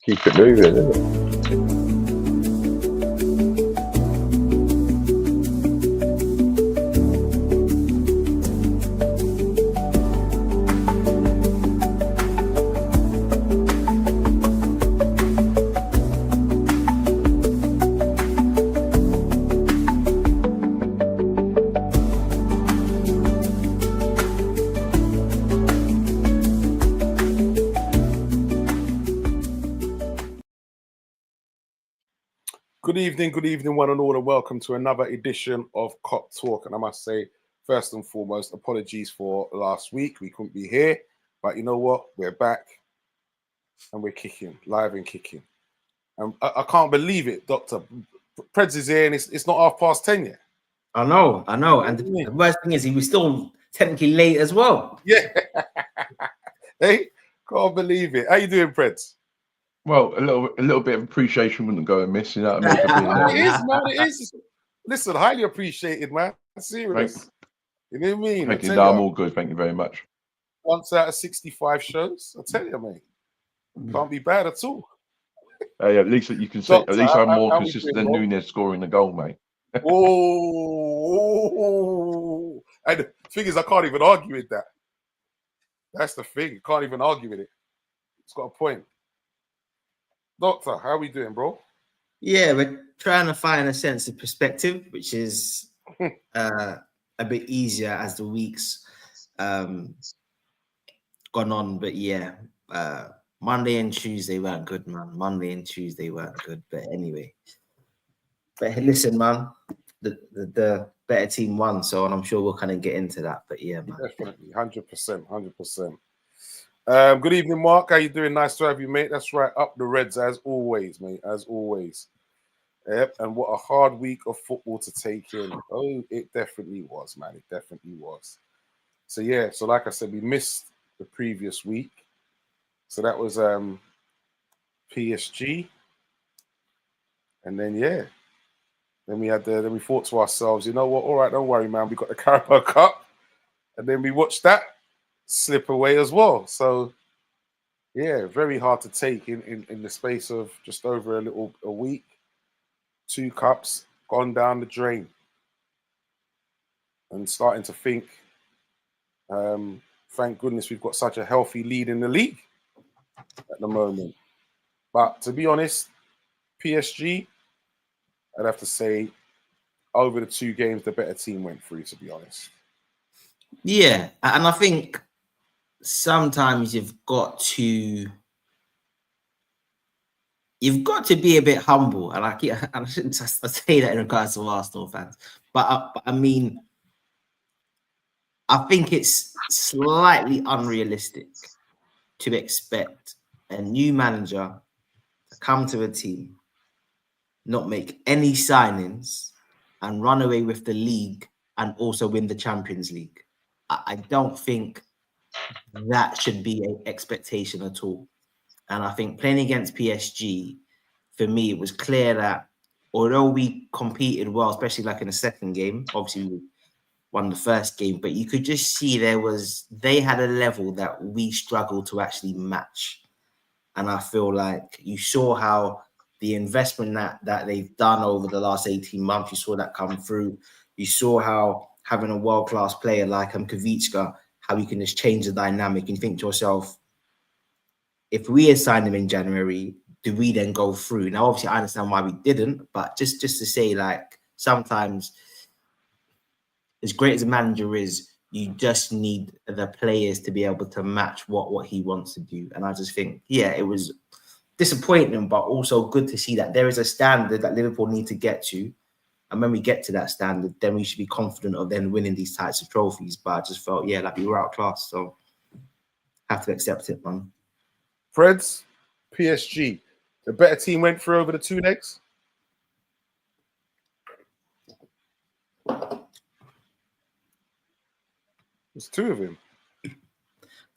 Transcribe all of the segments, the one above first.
Keep it moving, isn't it? Good evening, one and all, and welcome to another edition of Cop Talk. And I must say, first and foremost, apologies for last week. We couldn't be here, but you know what? We're back and we're kicking, live and kicking. And I can't believe it, Doctor. Preds is here and it's not 10:30 yet. I know. And the worst thing is he was still technically late as well. Yeah. Hey, can't believe it. How you doing, Preds? Well, a little bit of appreciation wouldn't go amiss, you know what I mean? It is, man. It is. Listen, highly appreciated, man. Serious. You know what I mean? Thank you. No, I'm all good. Thank you very much. Once out of 65 shows, I tell you, mate. Can't be bad at all. At least you can say. Doctor, at least I'm more how consistent we than doing, Nunez scoring the goal, mate. Oh, and the thing is, I can't even argue with that. That's the thing. Can't even argue with it. It's got a point. Doctor, how we doing, bro? Yeah, we're trying to find a sense of perspective, which is a bit easier as the weeks gone on. But yeah, Monday and Tuesday weren't good, man. But anyway, but listen, man, the better team won, so and I'm sure we'll kind of get into that. But yeah, man. Definitely, 100%. Good evening, Mark. How you doing? Nice to have you, mate. That's right. Up the Reds as always, mate. As always. Yep. And what a hard week of football to take in. Oh, it definitely was, man. It definitely was. So yeah. So like I said, we missed the previous week. So that was PSG. And then yeah. Then we thought to ourselves, you know what? All right, don't worry, man. We got the Carabao Cup, and then we watched that slip away as well. So yeah, very hard to take in the space of just over a week. 2 cups gone down the drain, and starting to think, thank goodness we've got such a healthy lead in the league at the moment. But to be honest, PSG, I'd have to say, over the 2 games, the better team went through, to be honest. Yeah, and I think sometimes you've got to be a bit humble, and I shouldn't say that in regards to Arsenal fans, but I mean, I think it's slightly unrealistic to expect a new manager to come to a team, not make any signings, and run away with the league and also win the Champions League. I don't think that should be an expectation at all. And I think playing against PSG, for me, it was clear that although we competed well, especially like in the second game, obviously we won the first game, but you could just see they had a level that we struggled to actually match. And I feel like you saw how the investment that they've done over the last 18 months, you saw that come through. You saw how having a world-class player like Kavicka, how you can just change the dynamic and think to yourself, if we had signed him in January, do we then go through? Now, obviously, I understand why we didn't, but just to say, like, sometimes, as great as a manager is, you just need the players to be able to match what he wants to do. And I just think, yeah, it was disappointing, but also good to see that there is a standard that Liverpool need to get to. And when we get to that standard, then we should be confident of then winning these types of trophies. But I just felt, yeah, like we were outclassed. So have to accept it, man. Preds, PSG, the better team went through over the 2 legs. There's 2 of him.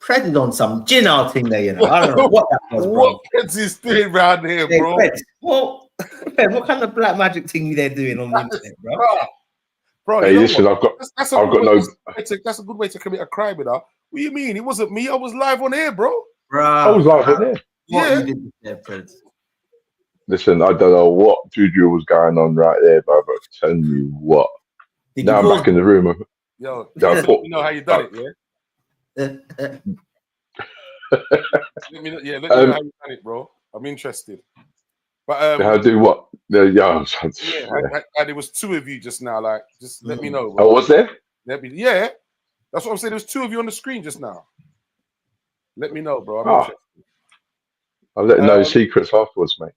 Preds on some gin thing there, you know. I don't know what that was, bro. What Preds is doing around here, bro? Preds, what kind of black magic thing you there doing on the internet, bro? Bro, Hey, listen, that's a good way to commit a crime, you know. What do you mean? It wasn't me. I was live on air, bro. Bro, I was live on there. What Yeah. you did there, Prince. Listen, I don't know what juju was going on right there, but I'm telling you what. Did Now you I'm pause? back in the room. Yo, Yeah, I let thought, me know how you done it, yeah? Let me know, yeah, let me know how you done it, bro. I'm interested. But how do what? Yeah, yeah, yeah. and there was two of you just now. Like, just let me know, Oh, bro. was there? Yeah, that's what I'm saying. There was two of you on the screen just now. Let me know, bro. I'm Oh, interested. I'll let you know secrets afterwards, mate.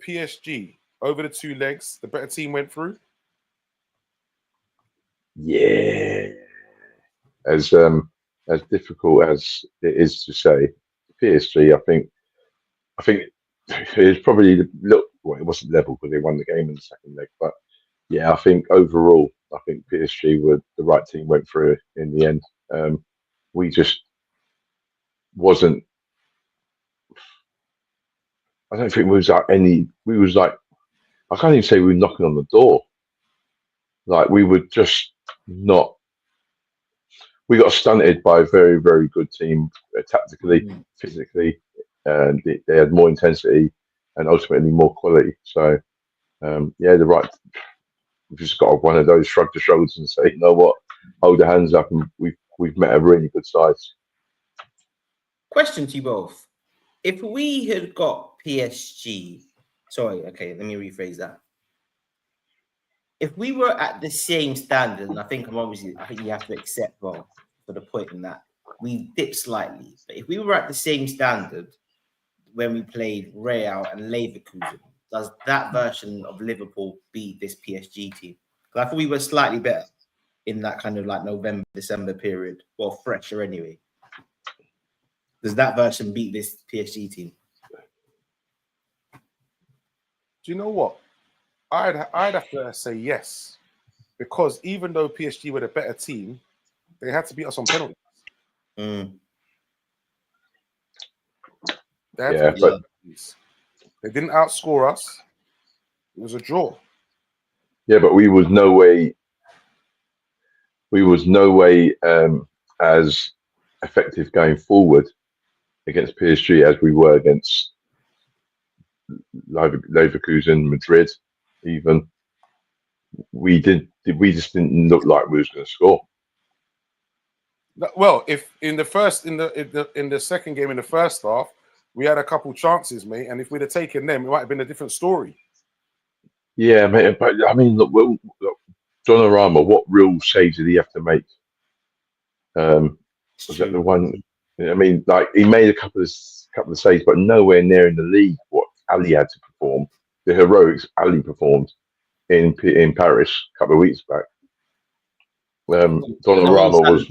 PSG over the two legs. The better team went through. Yeah. As difficult as it is to say, PSG, I think it's probably look. Well, it wasn't level because they won the game in the second leg, but yeah, I think overall, I think PSG were the right team, went through in the end. We just wasn't. I don't think we was like any. We was like, I can't even say we were knocking on the door. Like we were just not. We got stunted by a very, very good team, tactically, physically, and they had more intensity and ultimately more quality. So, yeah, the right. We've just got one of those shrug the shoulders and say, you know what, hold the hands up, and we've met a really good side. Question to you both: if we had got PSG, sorry, okay, let me rephrase that. If we were at the same standard, and I think you have to accept, well, for the point in that we dipped slightly, but if we were at the same standard when we played Real and Leverkusen, does that version of Liverpool beat this PSG team? Because I thought we were slightly better in that kind of like November, December period. Well, fresher anyway. Does that version beat this PSG team? Do you know what? I'd have to say yes, because even though PSG were the better team, they had to beat us on penalties. They had to beat us on penalties. They didn't outscore us. It was a draw. Yeah, but we was no way. We was no way as effective going forward against PSG as we were against Leverkusen, Madrid, even. We just didn't look like we was going to score. Well, if in the second game in the first half, we had a couple chances, mate, and if we'd have taken them, it might have been a different story. Yeah, mate, but I mean, look, Donnarumma, what real saves did he have to make? Was that the one? I mean, like he made a couple of saves, but nowhere near in the league what Ali had to perform. The heroics Ali performed in Paris a couple of weeks back. Donnarumma was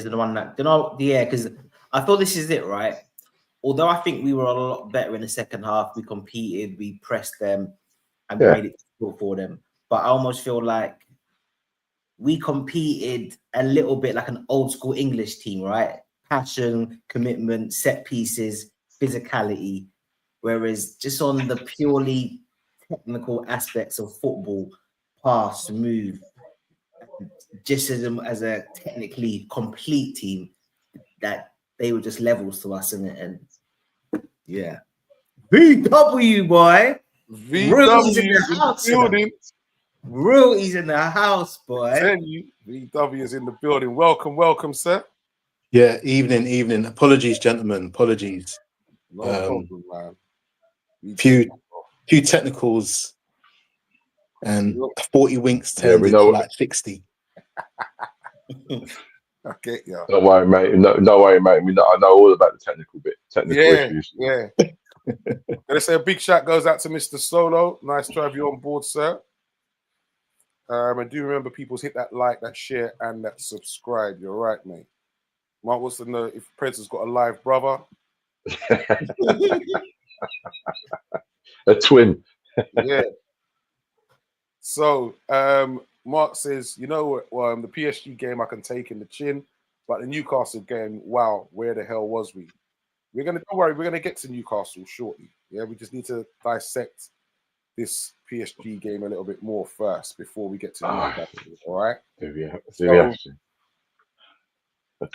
the one that because I thought this is it, right? Although I think we were a lot better in the second half, we competed, we pressed them, and we made it difficult for them. But I almost feel like we competed a little bit like an old school English team, right? Passion, commitment, set pieces, physicality. Whereas just on the purely technical aspects of football, pass, move, just as a technically complete team, that they were just levels to us, and yeah. VW boy, VW in the house, building. Royalties in the house, boy. Tell you, VW is in the building. Welcome, sir. Yeah, evening. Apologies, gentlemen. Apologies. No problem, man. Few technicals and 40 winks turned into like 60. Okay, yeah. Don't worry, mate. No worry, mate. I know all about the technical issues. Yeah. Let's say a big shout goes out to Mr. Solo. Nice to have you on board, sir. I do remember people hit that like, that share, and that subscribe. You're right, mate. Mark wants to know if Preds has got a live brother. A twin. Yeah. So Mark says, you know what, the PSG game I can take in the chin, but the Newcastle game, wow, where the hell was we? Don't worry, we're gonna get to Newcastle shortly. Yeah, we just need to dissect this PSG game a little bit more first before we get to Newcastle. All right.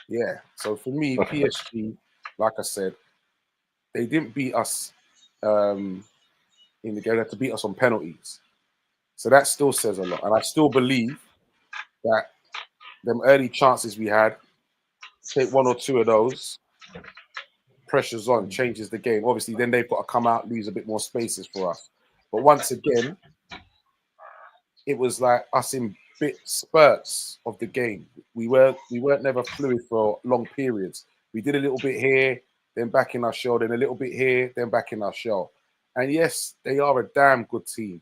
Yeah. So for me, PSG, like I said, they didn't beat us in the game. They had to beat us on penalties. So that still says a lot. And I still believe that them early chances we had, take one or two of those, pressure's on, changes the game. Obviously, then they've got to come out, leaves a bit more spaces for us. But once again, it was like us in bit spurts of the game. We weren't never fluid for long periods. We did a little bit here, then back in our shell, then a little bit here, then back in our shell. And yes, they are a damn good team.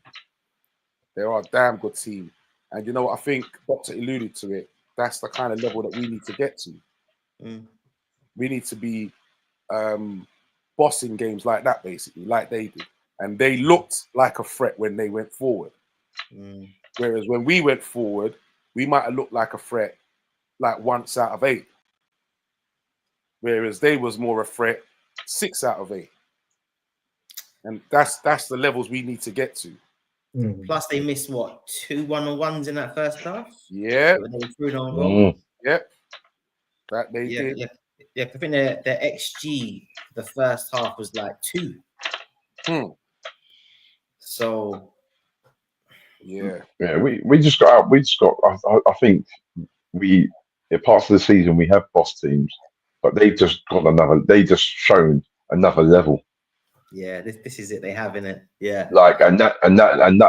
They are a damn good team. And you know what? I think Doctor alluded to it. That's the kind of level that we need to get to. We need to be bossing games like that, basically, like they did. And they looked like a threat when they went forward. Whereas when we went forward, we might have looked like a threat like once out of 8. Whereas they was more a threat 6 out of 8. And that's the levels we need to get to. Plus, they missed what, 2 1-on-1s in that first half? Yeah. They were through on goal. Yep. That they did. Yeah, I think their XG the first half was like 2. So yeah, we just got out. I think parts of the season we have boss teams, but they've just got another. They just shown another level. Yeah, this is it. They have in it. Yeah, like and that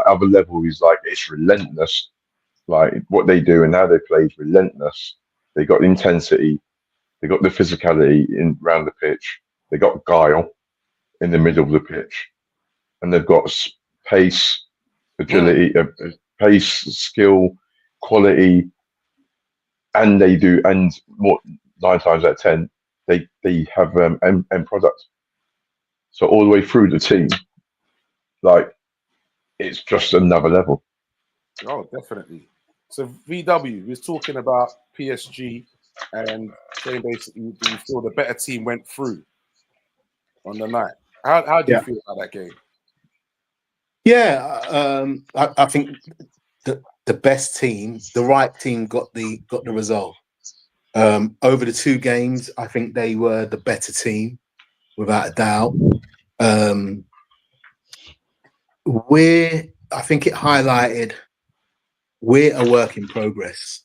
other level is like it's relentless. Like what they do and how they play is relentless. They got intensity. They got the physicality around the pitch. They got guile in the middle of the pitch, and they've got pace, agility, pace, skill, quality, and they do. And more 9 times out of 10, they have end product. So all the way through the team, like it's just another level. Oh, definitely. So VW was talking about PSG and saying basically, do you feel the better team went through on the night? How do you feel about that game? Yeah, I think the best team, the right team, got the result. Over the 2 games, I think they were the better team, without a doubt. I think it highlighted we're a work in progress.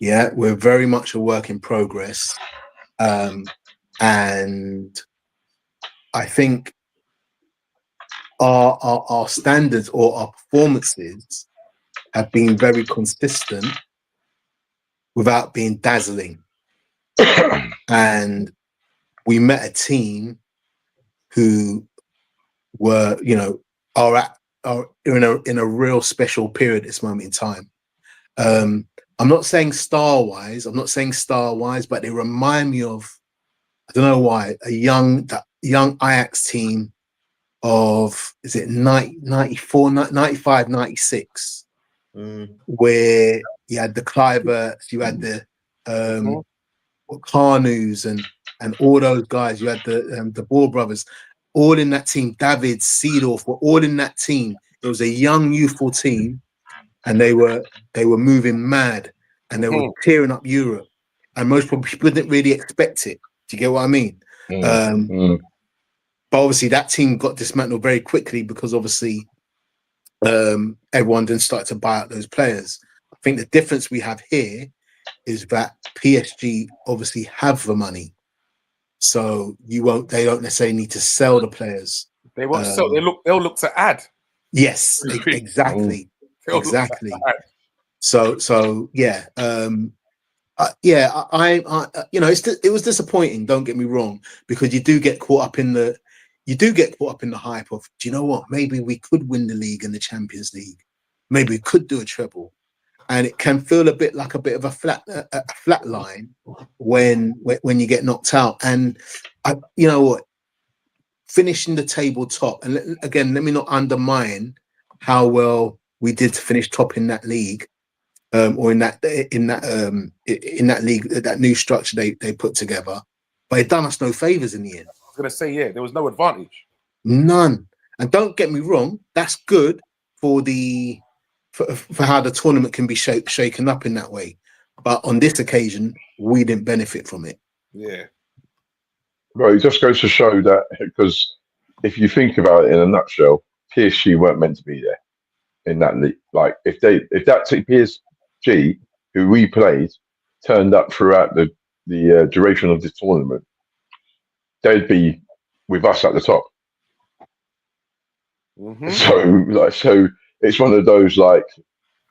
Yeah, we're very much a work in progress. And I think our standards or our performances have been very consistent without being dazzling. And we met a team who were, are in a real special period at this moment in time. I'm not saying star-wise, but they remind me of, I don't know why, a young Ajax team of, is it 94, 95, 96, where you had the Kluiverts, you had the Carnus and all those guys, you had the Ball brothers, all in that team. David, Seedorf were all in that team. It was a young, youthful team, and they were moving mad, and they were tearing up Europe. And most people didn't really expect it. Do you get what I mean? But obviously, that team got dismantled very quickly because obviously everyone then started to buy out those players. I think the difference we have here is that PSG obviously have the money. So they don't necessarily need to sell the players. They won't sell. They'll look to add. Yes, exactly. Exactly. So yeah. It was disappointing. Don't get me wrong, because you do get caught up in the hype of, do you know what? Maybe we could win the league and the Champions League. Maybe we could do a treble. And it can feel a bit of a flat line when you get knocked out. And you know what? Finishing the table top, and again, let me not undermine how well we did to finish top in that league, or in that league, that new structure they put together. But it done us no favors in the end. I was gonna say, there was no advantage. None. And don't get me wrong, that's good for how the tournament can be shaken up in that way. But on this occasion, we didn't benefit from it. Yeah. Well, it just goes to show that because if you think about it in a nutshell, PSG weren't meant to be there in that league. Like if that PSG who we played turned up throughout the duration of this tournament, they'd be with us at the top. Mm-hmm. So it's one of those like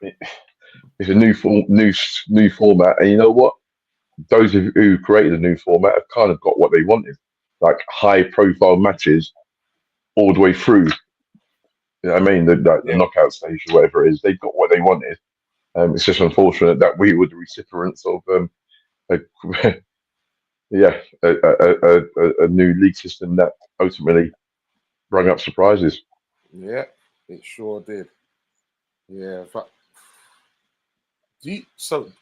it's a new format, and you know what? Those who created the new format have kind of got what they wanted, like high profile matches all the way through. You know what I mean? The knockout stage or whatever it is, they've got what they wanted. It's just unfortunate that we were the recipients of a, a new league system that ultimately brought up surprises. Yeah, it sure did. Yeah. But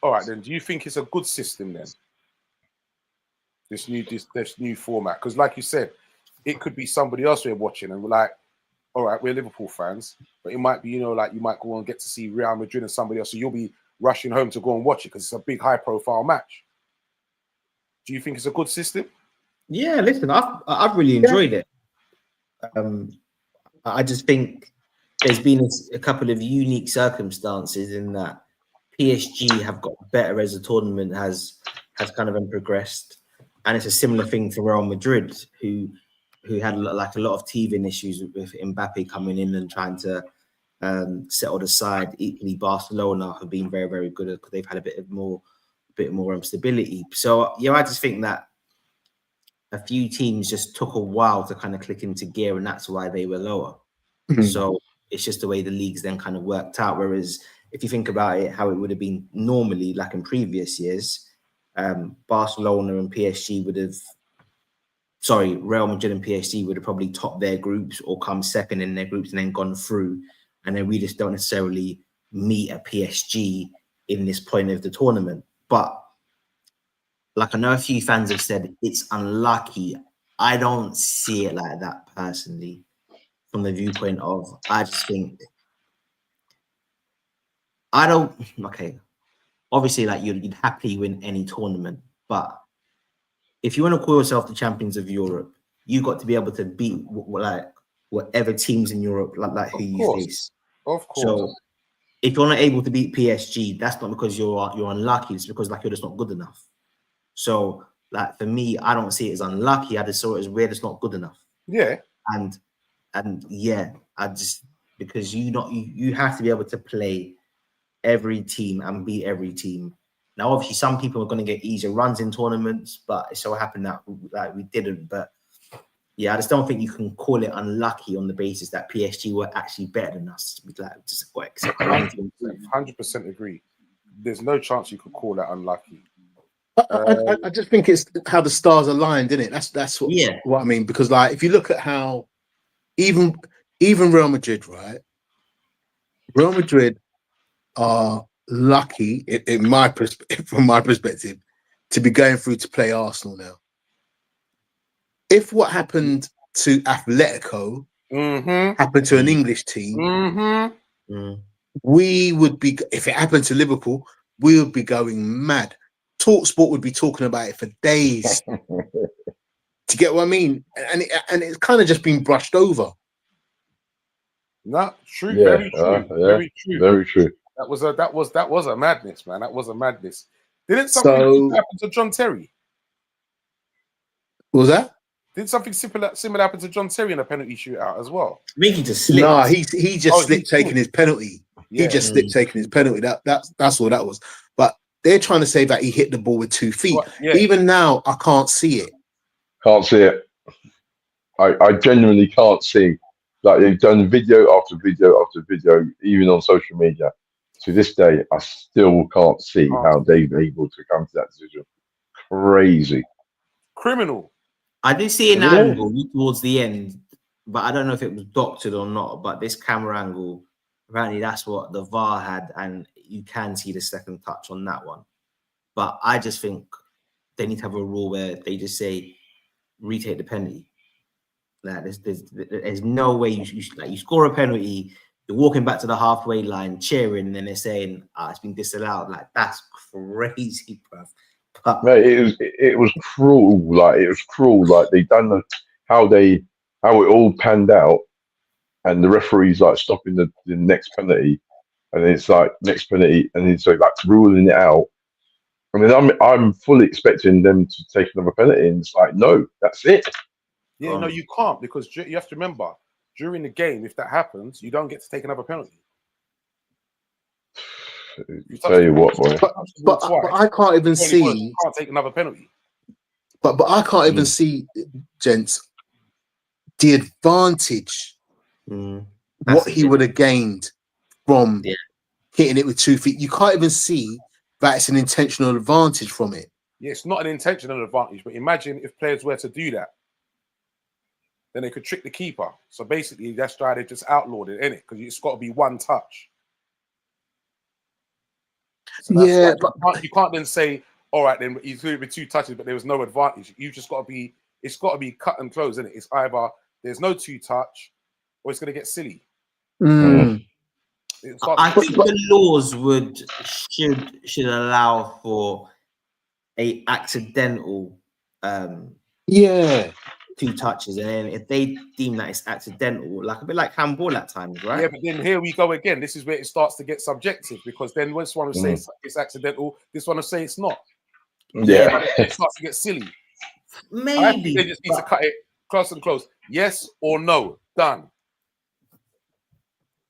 all right then, do you think it's a good system then? This new format? Because like you said, it could be somebody else we're watching and we're like, all right, we're Liverpool fans, but it might be, like you might go and get to see Real Madrid and somebody else, so you'll be rushing home to go and watch it because it's a big high profile match. Do you think it's a good system? Yeah, listen, I've really enjoyed it. I just think there's been a couple of unique circumstances in that PSG have got better as the tournament has kind of progressed, and it's a similar thing for Real Madrid, who had a lot of teething issues with Mbappe coming in and trying to settle the side. Equally, Barcelona have been very, very good because they've had a bit more stability. So yeah, I just think that a few teams just took a while to kind of click into gear, and that's why they were lower. So it's just the way the leagues then kind of worked out. Whereas if you think about it, how it would have been normally, like in previous years, Barcelona and PSG Real Madrid and PSG would have probably topped their groups or come second in their groups and then gone through. And then we just don't necessarily meet a PSG in this point of the tournament. But like I know a few fans have said, it's unlucky. I don't see it like that personally. From the viewpoint of, I just think obviously like you'd happily win any tournament, but if you want to call yourself the champions of Europe, you got to be able to beat like whatever teams in Europe like who you face. Of course. So if you're not able to beat PSG, that's not because you're unlucky, it's because like you're just not good enough. So like for me, I don't see it as unlucky. I just saw it as we're just not good enough. Yeah. And yeah, I just because you have to be able to play every team and beat every team. Now, obviously, some people are going to get easier runs in tournaments, but it so happened that we didn't. But yeah, I just don't think you can call it unlucky on the basis that PSG were actually better than us. Like, just got accept 100% agree. There's no chance you could call that unlucky. I just think it's how the stars aligned, isn't it? That's what I mean. Because like if you look at how even Real Madrid, right? Real Madrid are lucky, from my perspective, to be going through to play Arsenal now. If what happened to Atletico happened to an English team, we would be. If it happened to Liverpool, we would be going mad. TalkSport would be talking about it for days. To get what I mean, and it's kind of just been brushed over. Not true. Yeah, very true. Very true. Very true. That was a madness, man. That was a madness. Didn't something happen to John Terry? What was that? Did something similar happen to John Terry in a penalty shootout as well? I think he just slipped. No, he just slipped taking his penalty. Yeah. He just slipped taking his penalty. That's all that was. But they're trying to say that he hit the ball with 2 feet. Yeah. Even now, I can't see it. Can't see it. I genuinely can't see. Like they've done video after video after video, even on social media. To this day, I still can't see how they've been able to come to that decision. Crazy. Criminal. I did see an angle towards the end, but I don't know if it was doctored or not. But this camera angle, apparently that's what the VAR had, and you can see the second touch on that one. But I just think they need to have a rule where they just say retake the penalty. Like there's no way you score a penalty, you're walking back to the halfway line cheering, and then they're saying it's been disallowed. Like that's crazy, bruv. But Mate, it was cruel. Like it was cruel. Like they done how it all panned out, and the referees like stopping the next penalty, and then it's like next penalty, and then so like ruling it out. I mean, I'm fully expecting them to take another penalty, and it's like no, that's it. Yeah, no, you can't because you have to remember during the game, if that happens, you don't get to take another penalty. Tell you what, boy. But I can't even see. You can't take another penalty. But I can't even see, gents, the advantage what he would have gained from hitting it with 2 feet. You can't even see that it's an intentional advantage from it. Yeah, it's not an intentional advantage, but imagine if players were to do that, then they could trick the keeper. So basically, that's why they just outlawed it, innit? Because it's got to be one touch. So Yeah, but you can't then say, all right, then you threw it with 2 touches, but there was no advantage. You've just got to be, it's got to be cut and close, innit? It's either there's no 2 touch or it's going to get silly. I think the laws should allow for a accidental 2 touches, and then if they deem that it's accidental, like a bit like handball at times, right? Yeah, but then here we go again. This is where it starts to get subjective because then this one will say it's accidental, this one will say it's not. Yeah, it starts to get silly. Maybe I think they just need to cut it close and close. Yes or no, done.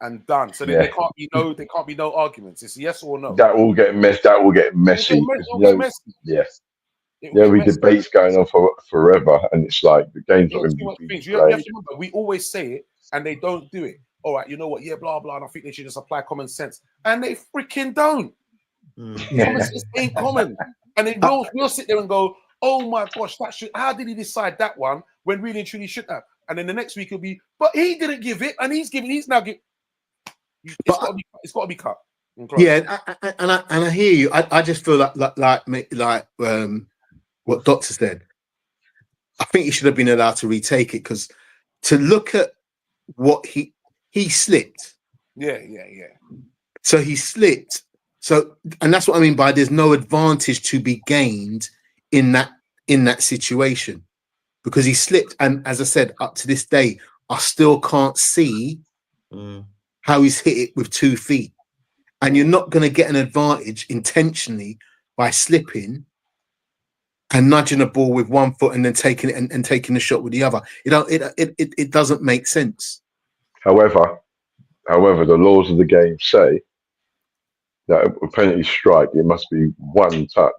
And done. So then there can't be no arguments. It's yes or no. that will get messy. It'll get messy. Yes. There'll be debates going on for forever, and it's like the game's not going to be you have to remember, we always say it, and they don't do it. All right, you know what? Yeah, blah blah. And I think they should just apply common sense, and they freaking don't. Common sense ain't common, and then we'll sit there and go, "Oh my gosh, that should. How did he decide that one when really and truly should have?" And then the next week it'll be, "But he didn't give it, and he's now giving." It's got to be cut. Yeah, and I hear you. I just feel like what Doctor said. I think he should have been allowed to retake it because to look at what he slipped. Yeah. So he slipped. So, and that's what I mean by there's no advantage to be gained in that situation because he slipped. And as I said, up to this day, I still can't see how he's hit it with 2 feet. And you're not going to get an advantage intentionally by slipping and nudging a ball with 1 foot and then taking it and taking the shot with the other. It doesn't make sense. However, the laws of the game say that a penalty strike, it must be 1 touch.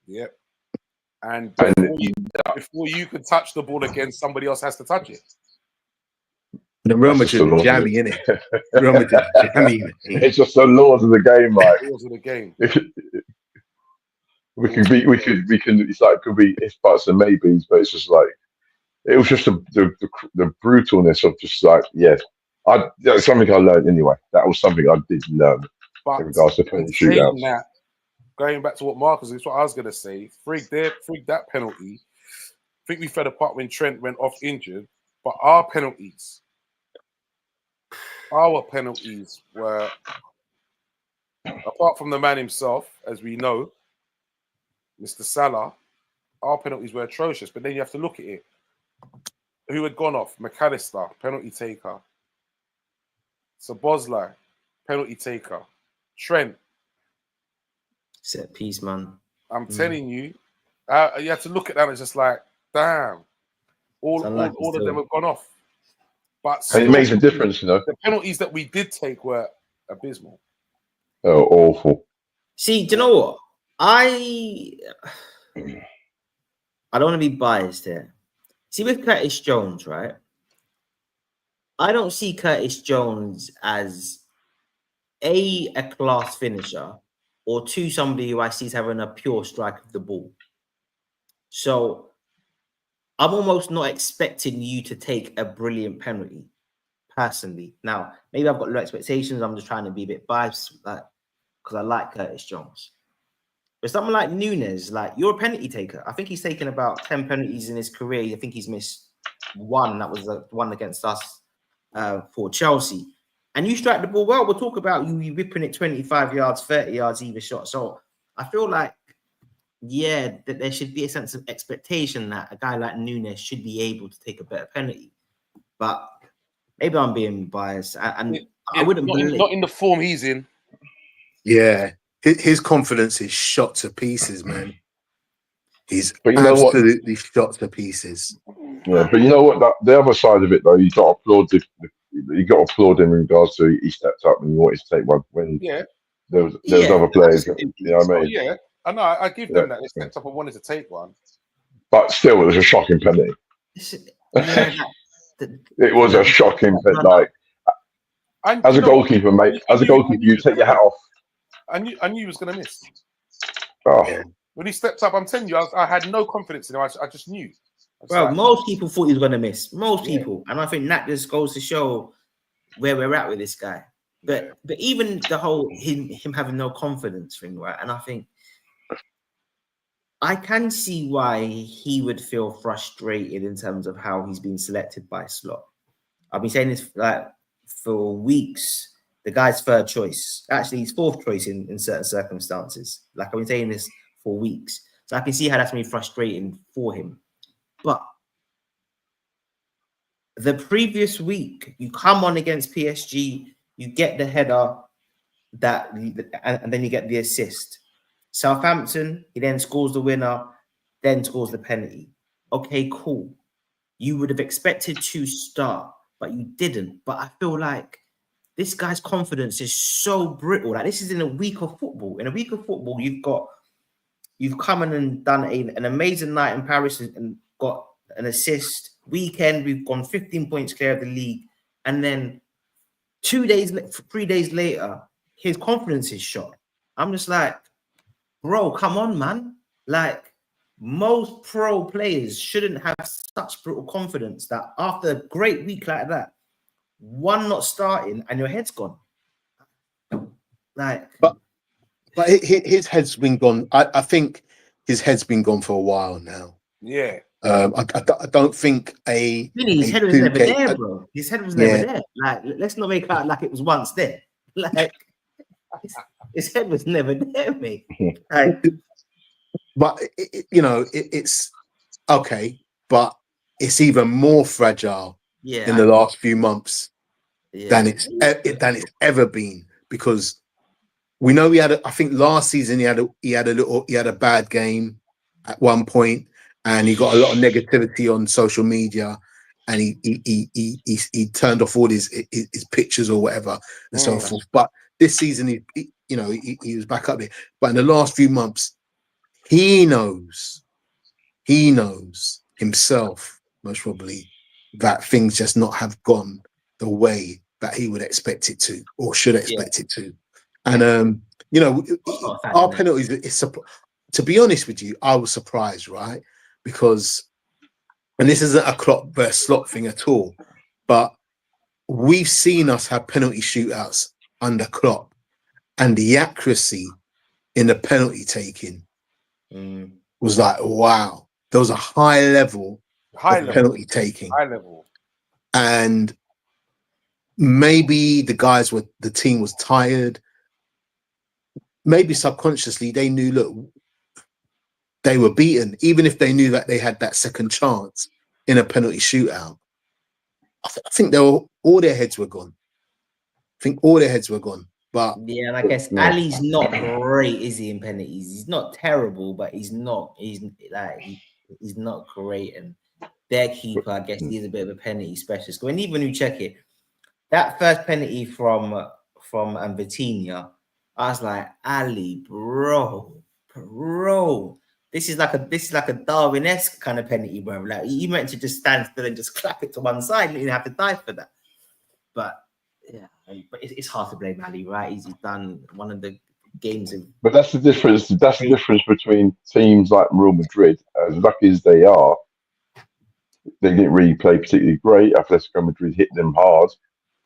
Yep. And before you can touch the ball again, somebody else has to touch it. The Real Madrid jammy, innit? Real Madrid jammy. It's just the laws of the game, like laws of the game. We can. It's like could be if parts and maybes, but it's just like it was just the brutalness of just like that's something I learned anyway. That was something I did learn in regards to penalty shootouts. Going back to what Marcus is, what I was gonna say. Frig that penalty. I think we fell apart when Trent went off injured, but our penalties were, apart from the man himself, as we know, Mr. Salah, our penalties were atrocious. But then you have to look at it. Who had gone off? McAllister, penalty taker. Szoboszlai, penalty taker. Trent. Set piece, man. I'm telling you, you have to look at that and it's just like, damn. All of them have gone off. But and it makes a difference, you know. The penalties that we did take were abysmal. Oh, awful. See, do you know what? I don't want to be biased here. See, with Curtis Jones, right? I don't see Curtis Jones as a class finisher or two, somebody who I see as having a pure strike of the ball. So I'm almost not expecting you to take a brilliant penalty, personally. Now, maybe I've got low expectations. I'm just trying to be a bit biased because I like Curtis Jones. But someone like Nunes, like, you're a penalty taker. I think he's taken about 10 penalties in his career. I think he's missed one. That was the one against us for Chelsea. And you strike the ball well. We'll talk about you whipping it 25 yards, 30 yards either shot. So I feel like yeah, that there should be a sense of expectation that a guy like Nunes should be able to take a better penalty. But maybe I'm being biased, and I wouldn't believe. Not in the form he's in. Yeah, his confidence is shot to pieces, man. He's But you know what? absolutely shot to pieces. Yeah, but you know what? The other side of it, though, you got to applaud you got to applaud him in regards to he stepped up and he wanted to take one when Yeah. there was other players. You know what I Oh, mean? yeah. I know. I give them that. They stepped up and wanted to take one. But still, it was a shocking penalty. Yeah, It was a shocking penalty. Like, as a goalkeeper, mate, you take your hat off. I knew he was going to miss. Oh. When he stepped up, I'm telling you, I had no confidence in him. I just knew. Well, most people thought he was going to miss. Most people. And I think that just goes to show where we're at with this guy. But even the whole him having no confidence thing, right? And I think I can see why he would feel frustrated in terms of how he's been selected by Slot. I've been saying this like for weeks. The guy's third choice. Actually, he's fourth choice in certain circumstances. Like I've been saying this for weeks. So I can see how that's going to be frustrating for him. But the previous week, you come on against PSG, you get the header and then you get the assist. Southampton, he then scores the winner, then scores the penalty. Okay, cool. You would have expected to start, but you didn't. But I feel like this guy's confidence is so brittle. Like this is in a week of football. In a week of football, you've come in and done an amazing night in Paris and got an assist. Weekend, we've gone 15 points clear of the league. And then 3 days later, his confidence is shot. I'm just like, bro, come on, man. Like, most pro players shouldn't have such brutal confidence that after a great week like that, one not starting and your head's gone. Like, but his head's been gone. I think his head's been gone for a while now. Yeah. I don't think his head was never there, bro. His head was never there. Like, let's not make it out like it was once there. Like, his head was never there, mate. Like, but it's okay, but it's even more fragile in the last few months than it's ever been, because we know I think last season he had a bad game at one point, and he got a lot of negativity on social media, and he turned off all his pictures or whatever and so forth. But this season he was back up there. But in the last few months, he knows himself most probably that things just not have gone the way that he would expect it to or should expect it to. And our penalties, to be honest with you, I was surprised, right? Because, and this isn't a Klopp versus Slot thing at all, but we've seen us have penalty shootouts under Klopp, and the accuracy in the penalty taking was like, wow. There was a high level of penalty taking. High level. And maybe the team was tired. Maybe subconsciously they knew, look, they were beaten, even if they knew that they had that second chance in a penalty shootout. I think all their heads were gone. But yeah, and I guess Ali's not great, is he, in penalties? He's not terrible, but he's not great. And their keeper, I guess, he's a bit of a penalty specialist. When even you check it, that first penalty from Vitinha, I was like, Ali, bro. This is like a Darwin-esque kind of penalty, bro. Like, you meant to just stand still and just clap it to one side. You didn't have to dive for that. But yeah, but it's hard to blame Ali, right? He's done one of the games of. But that's the difference. That's the difference between teams like Real Madrid, as lucky as they are. They didn't really play particularly great. Atletico Madrid hit them hard,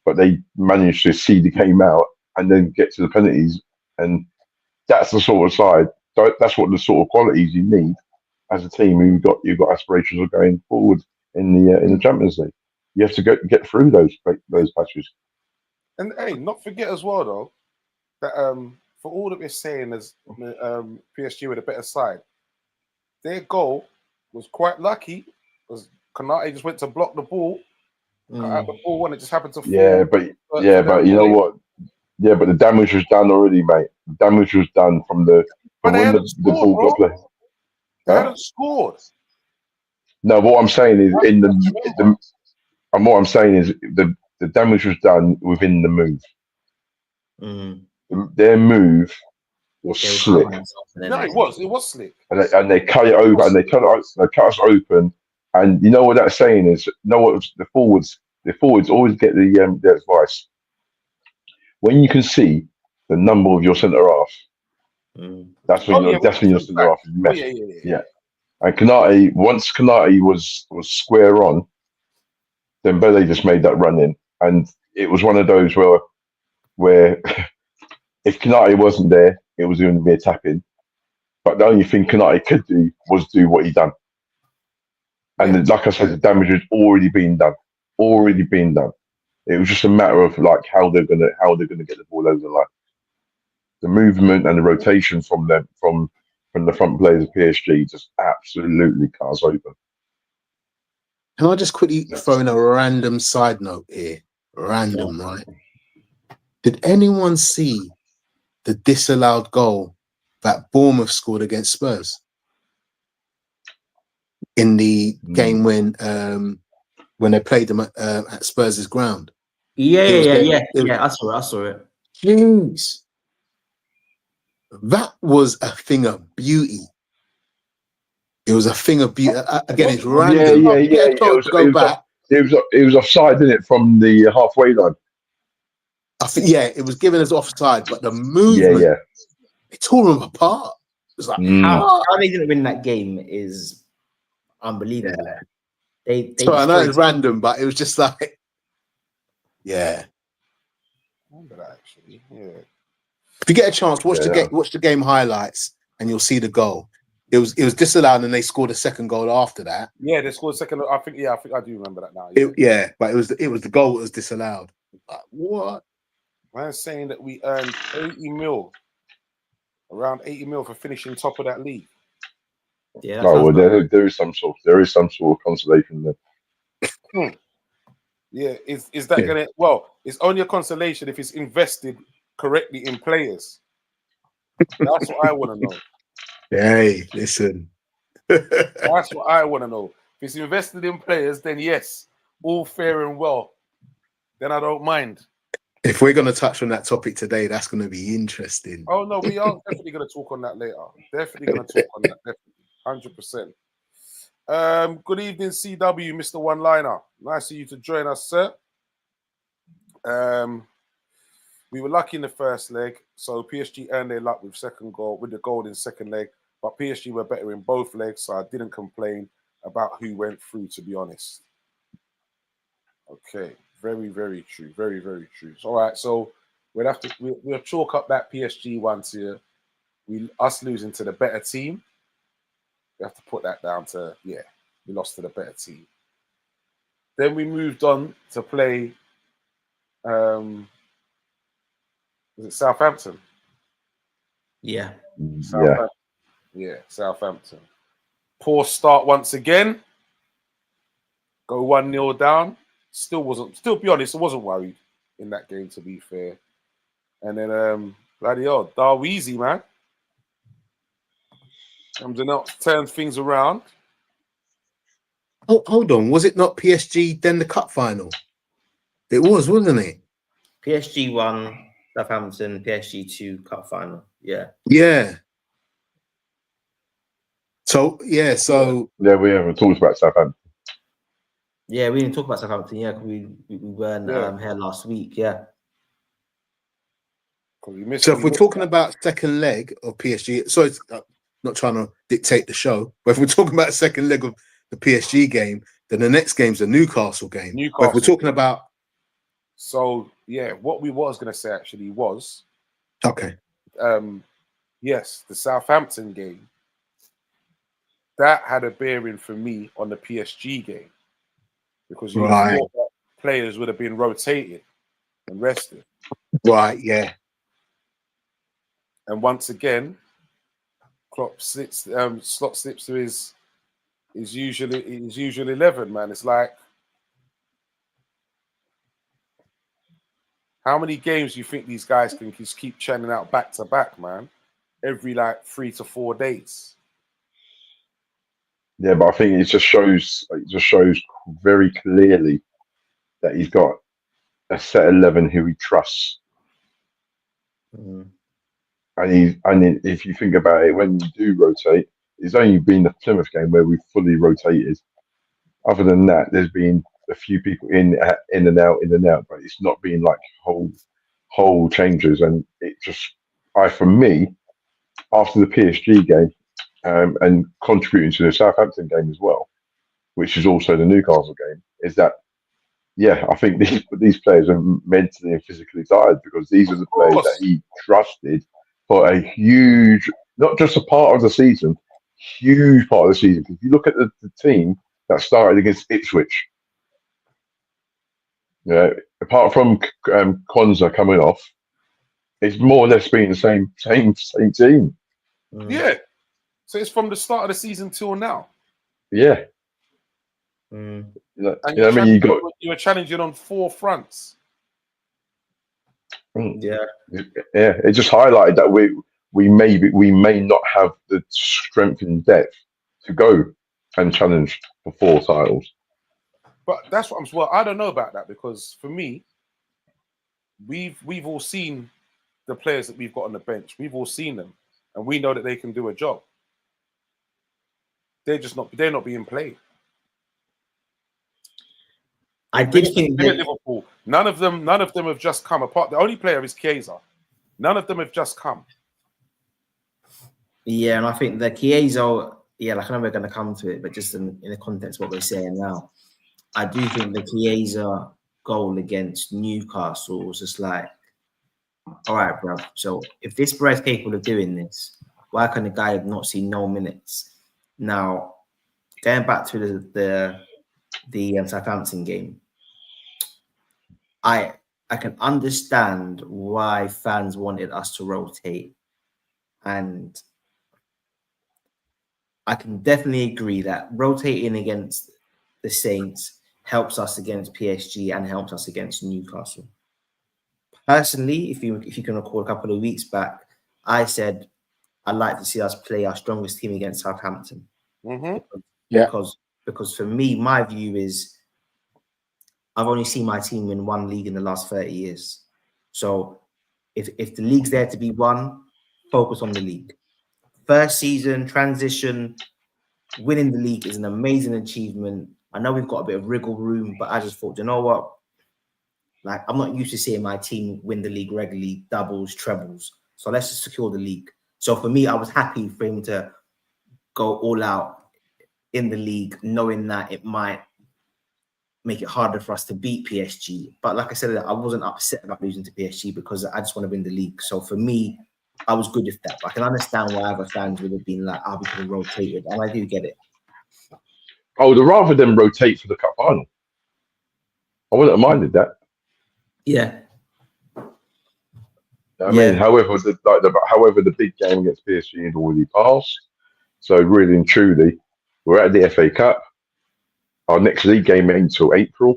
but they managed to see the game out and then get to the penalties. And that's the sort of side. That's what the sort of qualities you need as a team. You've got aspirations of going forward in the Champions League. You have to get through those patches. And hey, not forget as well though that for all that we're saying as PSG with a better side, their goal was quite lucky because Kanate just went to block the ball, cut out the ball, and it just happened to fall. Yeah, but you know what? Yeah, but the damage was done already, mate. The damage was done from But from they when hadn't the scored, ball bro. got played. They Huh? hadn't scored. No, what I'm saying is what I'm saying is the damage was done within the move. Mm. Their move was They were slick, covering something No, and it was slick. and they cut it over, and they cut us open. And you know what that's saying is, you know what the forwards always get the advice when you can see the number of your centre half. That's when your centre half is messed. Yeah. And Kanate, once Kanate was square on, then Bele just made that run in, and it was one of those where if Kanate wasn't there, it was going to be a tap in. But the only thing Kanate could do was do what he done, and like I said, the damage had already been done. Already been done. It was just a matter of like how they're gonna get the ball over the line. The movement and the rotation from the front players of PSG just absolutely cut us open. Can I just quickly throw in a random side note here? Random, right? Did anyone see the disallowed goal that Bournemouth scored against Spurs in the game when they played them at Spurs' ground? Yeah. I saw it. Jeez, that was a thing of beauty. It was a thing of beauty. Again, it's random. Yeah. Get a chance to go back. It was offside, didn't it, from the halfway line? I think, it was given as offside, but the movement, it tore them apart. It was like how they didn't win that game is unbelievable. Yeah. So I know it's random, but it was just like, I remember that actually. Yeah. If you get a chance, watch the game highlights, and you'll see the goal. It was disallowed, and they scored a second goal after that. Yeah, they scored a second. I think I do remember that now. But it was the goal that was disallowed. Like, what? I'm saying that we earned 80 mil, around 80 mil for finishing top of that league. Yeah. There is some sort of consolation there. Yeah, is that gonna? Well, it's only a consolation if it's invested correctly in players. That's what I want to know. Hey, listen. That's what I want to know. If it's invested in players, then yes, all fair and well. Then I don't mind. If we're going to touch on that topic today, that's going to be interesting. Oh no, we are definitely going to talk on that later. Definitely going to talk on that. Definitely, 100%. Good evening, CW, Mr. One Liner. Nice of you to join us, sir. We were lucky in the first leg, so PSG earned their luck with the goal in second leg. But PSG were better in both legs, so I didn't complain about who went through, to be honest. Okay, very, very true. Very, very true. All right, so we'll chalk up that PSG one to us losing to the better team. We have to put that down to we lost to the better team. Then we moved on to play. Was it Southampton? Yeah. Southampton. Yeah, Southampton. Poor start once again. Go 1-0 down. Still, be honest, I wasn't worried in that game, to be fair. And then, bloody hell, Darweezy, man. Comes and turns things around. Oh, hold on. Was it not PSG, then the cup final? It was, wasn't it? PSG 1, Southampton, PSG 2, cup final. Yeah. Yeah. So we haven't talked about Southampton. Yeah, we didn't talk about Southampton. Yeah, we weren't here last week. Yeah. So if we're talking about second leg of PSG, so it's not trying to dictate the show, but if we're talking about second leg of the PSG game, then the next game's the Newcastle game. But if we're talking about, what we was going to say actually was, okay, yes, the Southampton game. That had a bearing for me on the PSG game because you thought that players would have been rotated and rested. Right, yeah. And once again, Klopp slot slips to his usual 11, man. It's like, how many games do you think these guys can just keep churning out back to back, man? Every like 3 to 4 days. Yeah, but I think it just shows very clearly that he's got a set 11 who he trusts. Mm. And if you think about it, when you do rotate, it's only been the Plymouth game where we've fully rotated. Other than that, there's been a few people in and out, but it's not been like whole changes. And it just, for me, after the PSG game and contributing to the Southampton game as well, which is also the Newcastle game, is that yeah, I think these players are mentally and physically tired because these are the players that he trusted for a huge, not just a part of the season, huge part of the season. If you look at the team that started against Ipswich, you know, apart from Konza coming off, it's more or less been the same team. Mm. Yeah. So it's from the start of the season till now. Yeah. Mm. And I mean, you were challenging on 4 fronts. Yeah. Yeah, it just highlighted that we may not have the strength and depth to go and challenge for 4 titles. But that's what well, I don't know about that, because for me, we've all seen the players that we've got on the bench. We've all seen them, and we know that they can do a job. They're not being played. I did think At that Liverpool, none of them have just come. Apart, the only player is Chiesa. None of them have just come. yeah, and I think the Chiesa, yeah, like I know we're going to come to it, but just in the context of what we're saying now, I do think the Chiesa goal against Newcastle was just like, all right, bro. So if this bro is capable of doing this, why can the guy not see no minutes? Now, going back to the Southampton game, I can understand why fans wanted us to rotate, and I can definitely agree that rotating against the Saints helps us against PSG and helps us against Newcastle. Personally, if you can recall a couple of weeks back, I said I'd like to see us play our strongest team against Southampton. Mm-hmm. Because for me, my view is I've only seen my team win 1 league in the last 30 years. So if the league's there to be won, focus on the league. First season, transition, winning the league is an amazing achievement. I know we've got a bit of wriggle room, but I just thought, you know what? Like, I'm not used to seeing my team win the league regularly, doubles, trebles. So let's just secure the league. So for me, I was happy for him to go all out in the league, knowing that it might make it harder for us to beat PSG. But like I said, I wasn't upset about losing to PSG because I just want to win the league. So for me, I was good with that. But I can understand why other fans would have been like, we could have rotated. And I do get it. I would have rather them rotate for the cup final. I wouldn't have minded that. Yeah. I mean, however, the big game against PSG had already passed. So really and truly, we're at the FA Cup. Our next league game ain't until April.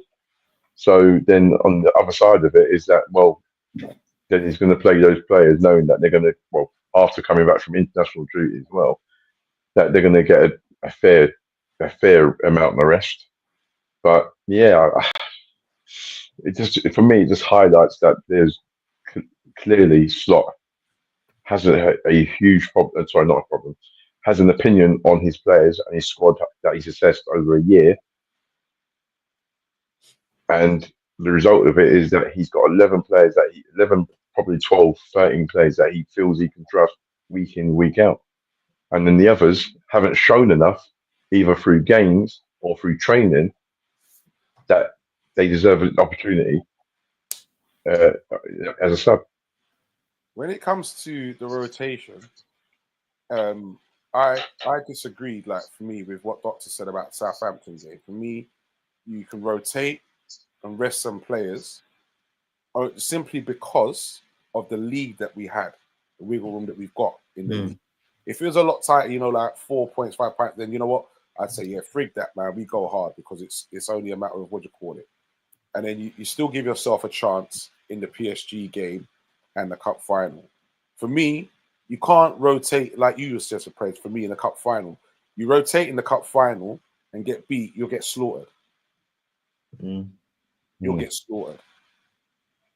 So then on the other side of it is that, well, then he's going to play those players knowing that they're going to, well, after coming back from international duty as well, that they're going to get a fair amount of rest. But yeah, for me, it just highlights that there's clearly Slot has a huge problem. Sorry, not a problem. Has an opinion on his players and his squad that he's assessed over a year. And the result of it is that he's got 11 players probably 12, 13 players that he feels he can trust week in, week out. And then the others haven't shown enough, either through games or through training, that they deserve an opportunity as a sub. When it comes to the rotation, I disagreed, like, for me, with what Doctor said about Southampton game. For me, you can rotate and rest some players simply because of the league that we had, the wiggle room that we've got in the league. If it was a lot tighter, you know, like 4 points, 5 points, then you know what? I'd say, yeah, frig that, man. We go hard because it's only a matter of what you call it. And then you still give yourself a chance in the PSG game and the cup final. For me, you can't rotate like you used to praise for me in the cup final. You rotate in the cup final and get beat, you'll get slaughtered. You'll get slaughtered.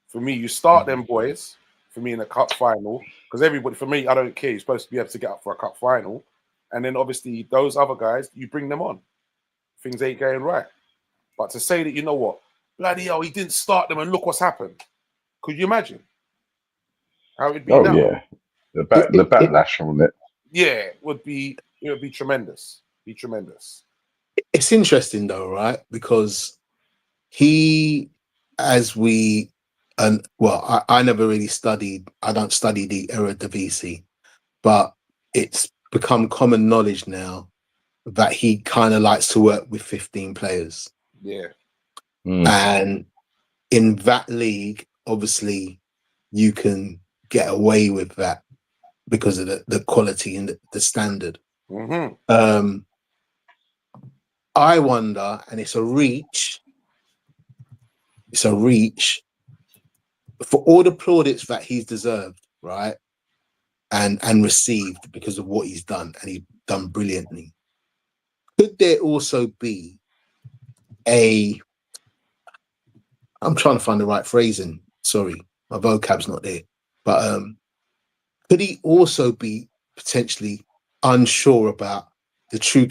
For me, you start them boys, for me in the cup final, because everybody, for me, I don't care. You're supposed to be able to get up for a cup final. And then obviously those other guys, you bring them on. Things ain't going right. But to say that, you know what, bloody hell, he didn't start them and look what's happened. Could you imagine how it'd be now? Yeah. The backlash from it. Yeah, it would be tremendous. Be tremendous. It's interesting though, right? Because he, as we, and well, I never really studied. I don't study the Eredivisie, but it's become common knowledge now that he kind of likes to work with 15 players. Yeah. And in that league, obviously, you can get away with that because of the quality and the standard. I wonder, and it's a reach for all the plaudits that he's deserved, right? And received because of what he's done, and he's done brilliantly. Could there also be I'm trying to find the right phrasing. Sorry, my vocab's not there. But could he also be potentially unsure about the true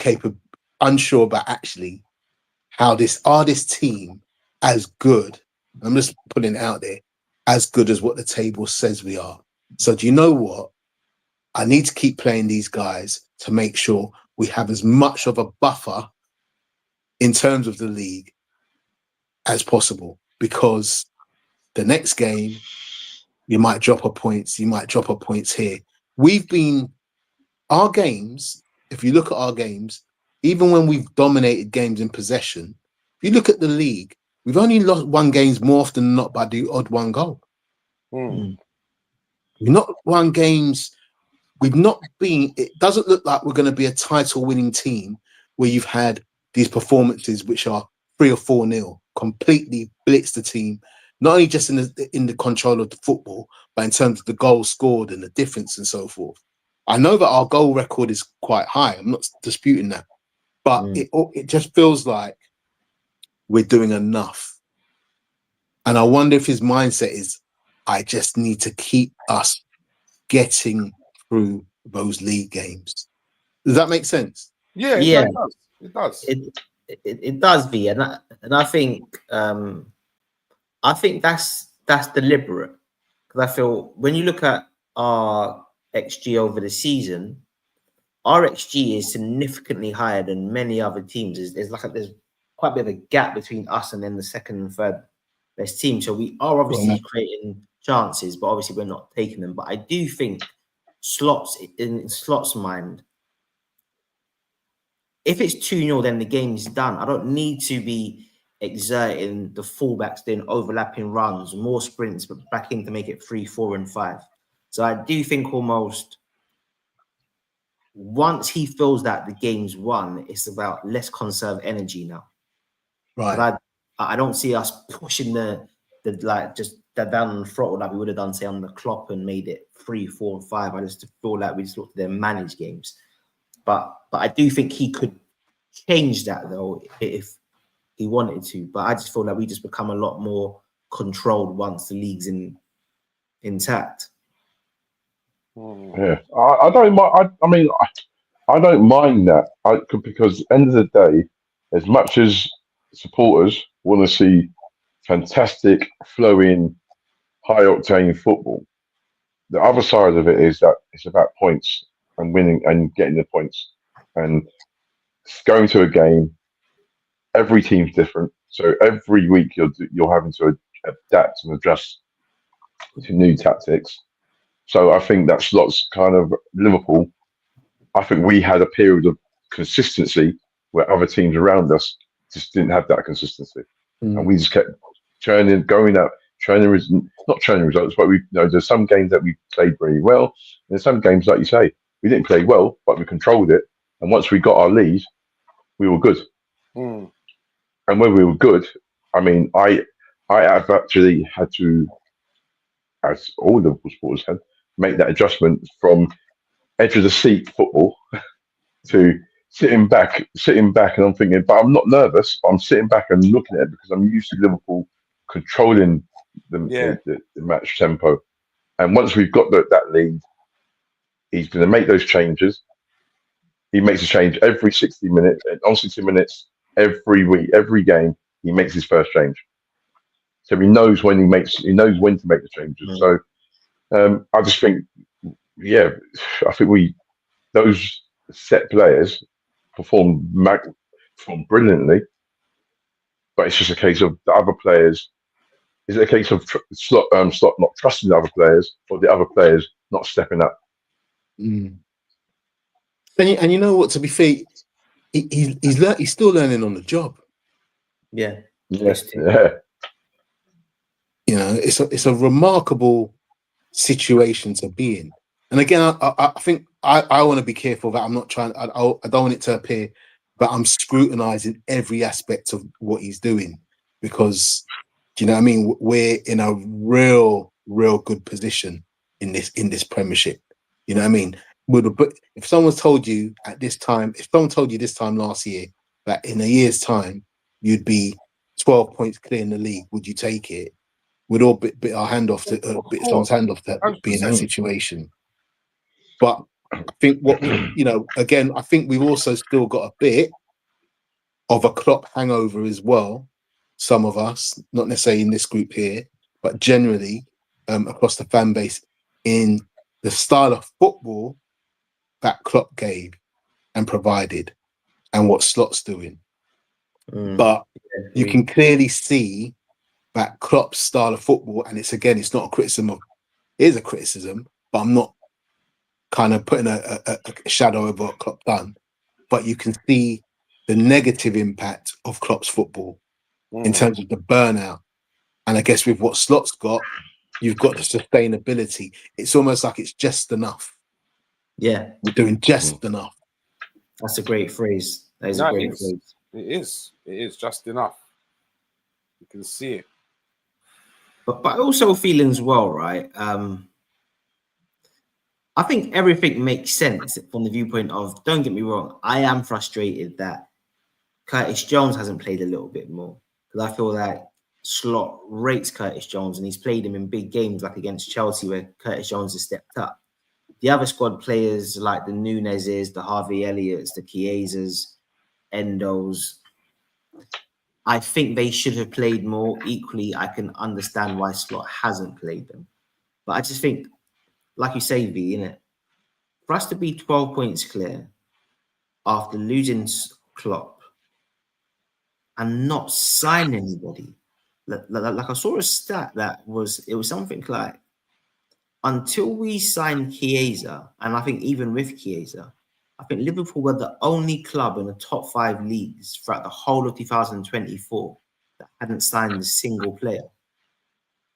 unsure about actually how this team as good? I'm just putting it out there, as good as what the table says we are. So do you know what? I need to keep playing these guys to make sure we have as much of a buffer in terms of the league as possible, because the next game you might drop a points, here. Our games, if you look at our games, even when we've dominated games in possession, if you look at the league, we've only won games more often than not by the odd one goal. We've not won games. It doesn't look like we're going to be a title-winning team where you've had these performances which are 3 or 4-0, completely blitz the team, not only just in the control of the football, but in terms of the goals scored and the difference and so forth. I know that our goal record is quite high. I'm not disputing that, but it just feels like we're doing enough. And I wonder if his mindset is, I just need to keep us getting through those league games. Does that make sense? Yeah, Yeah. It does. It does, V, and I think that's deliberate, because I feel when you look at our XG over the season, our XG is significantly higher than many other teams. There's quite a bit of a gap between us and then the second and third best team. So we are obviously creating chances, but obviously we're not taking them. But I do think in Slot's mind, if it's 2-0, then the game's done. I don't need to be exerting the fullbacks, doing overlapping runs, more sprints, but back in to make it 3, 4, and 5. So I do think almost once he feels that the game's won, it's about let's conserve energy now. Right. But I don't see us pushing the down on the throttle like we would have done, say, on the Klopp and made it 3, 4, and 5. I just feel like we just looked at them manage games. But I do think he could change that though if he wanted to. But I just feel like we just become a lot more controlled once the league's intact. Yeah, I don't mind. I don't mind that. Because at the end of the day, as much as supporters want to see fantastic, flowing, high octane football, the other side of it is that it's about points and winning and getting the points. And going to a game, every team's different. So every week you're having to adapt and adjust to new tactics. So I think that Slot's kind of Liverpool. I think we had a period of consistency where other teams around us just didn't have that consistency, and we just kept churning results. But there's some games that we played very well, and some games, like you say, We didn't play well, but we controlled it. And once we got our lead, we were good. Mm. And when we were good, I mean, I have actually had to, as all Liverpool supporters had, make that adjustment from edge of the seat football to sitting back, and I'm thinking, but I'm not nervous. But I'm sitting back and looking at it because I'm used to Liverpool controlling Yeah. the match tempo. And once we've got that lead, he's going to make those changes. He makes a change every 60 minutes, on 60 minutes, every week, every game. He makes his first change, so he knows when when to make the changes. So I just think, yeah, I think those set players performed brilliantly, but it's just a case of the other players. Is it a case of Slot not trusting the other players, or the other players not stepping up? Mm. And you know what? To be fair, he's still learning on the job. Yeah. Yes, yeah. You know, it's a remarkable situation to be in. And again, I think I want to be careful that I'm not trying. I don't want it to appear that I'm scrutinizing every aspect of what he's doing, because, do you know what I mean? We're in a real good position in this Premiership. You know what I mean? But if someone told you this time last year that in a year's time you'd be 12 points clear in the league, would you take it? We'd all bit our hand off to bit someone's hand off to be in that situation. But I think again, I think we've also still got a bit of a Klopp hangover as well. Some of us, not necessarily in this group here, but generally across the fan base, in the style of football that Klopp gave and provided, and what Slot's doing. But you can clearly see that Klopp's style of football, and it's not a criticism it is a criticism, but I'm not kind of putting a shadow over what Klopp done. But you can see the negative impact of Klopp's football in terms of the burnout. And I guess with what Slot's got, you've got the sustainability. It's almost like it's just enough. Yeah. We're doing just enough. That's a great phrase. That is a great phrase. It is just enough. You can see it. But I also feel as well, right? I think everything makes sense from the viewpoint of, don't get me wrong, I am frustrated that Curtis Jones hasn't played a little bit more, because I feel like Slot rates Curtis Jones and he's played him in big games like against Chelsea where Curtis Jones has stepped up. The other squad players like the Nunez's, the Harvey Elliott's, the Chiesas, Endos, I think they should have played more. Equally, I can understand why Slot hasn't played them. But I just think, like you say, V, innit? For us to be 12 points clear after losing Klopp and not sign anybody, like I saw a stat that was something like, until we signed Chiesa, and I think even with Chiesa, I think Liverpool were the only club in the top 5 leagues throughout the whole of 2024 that hadn't signed a single player.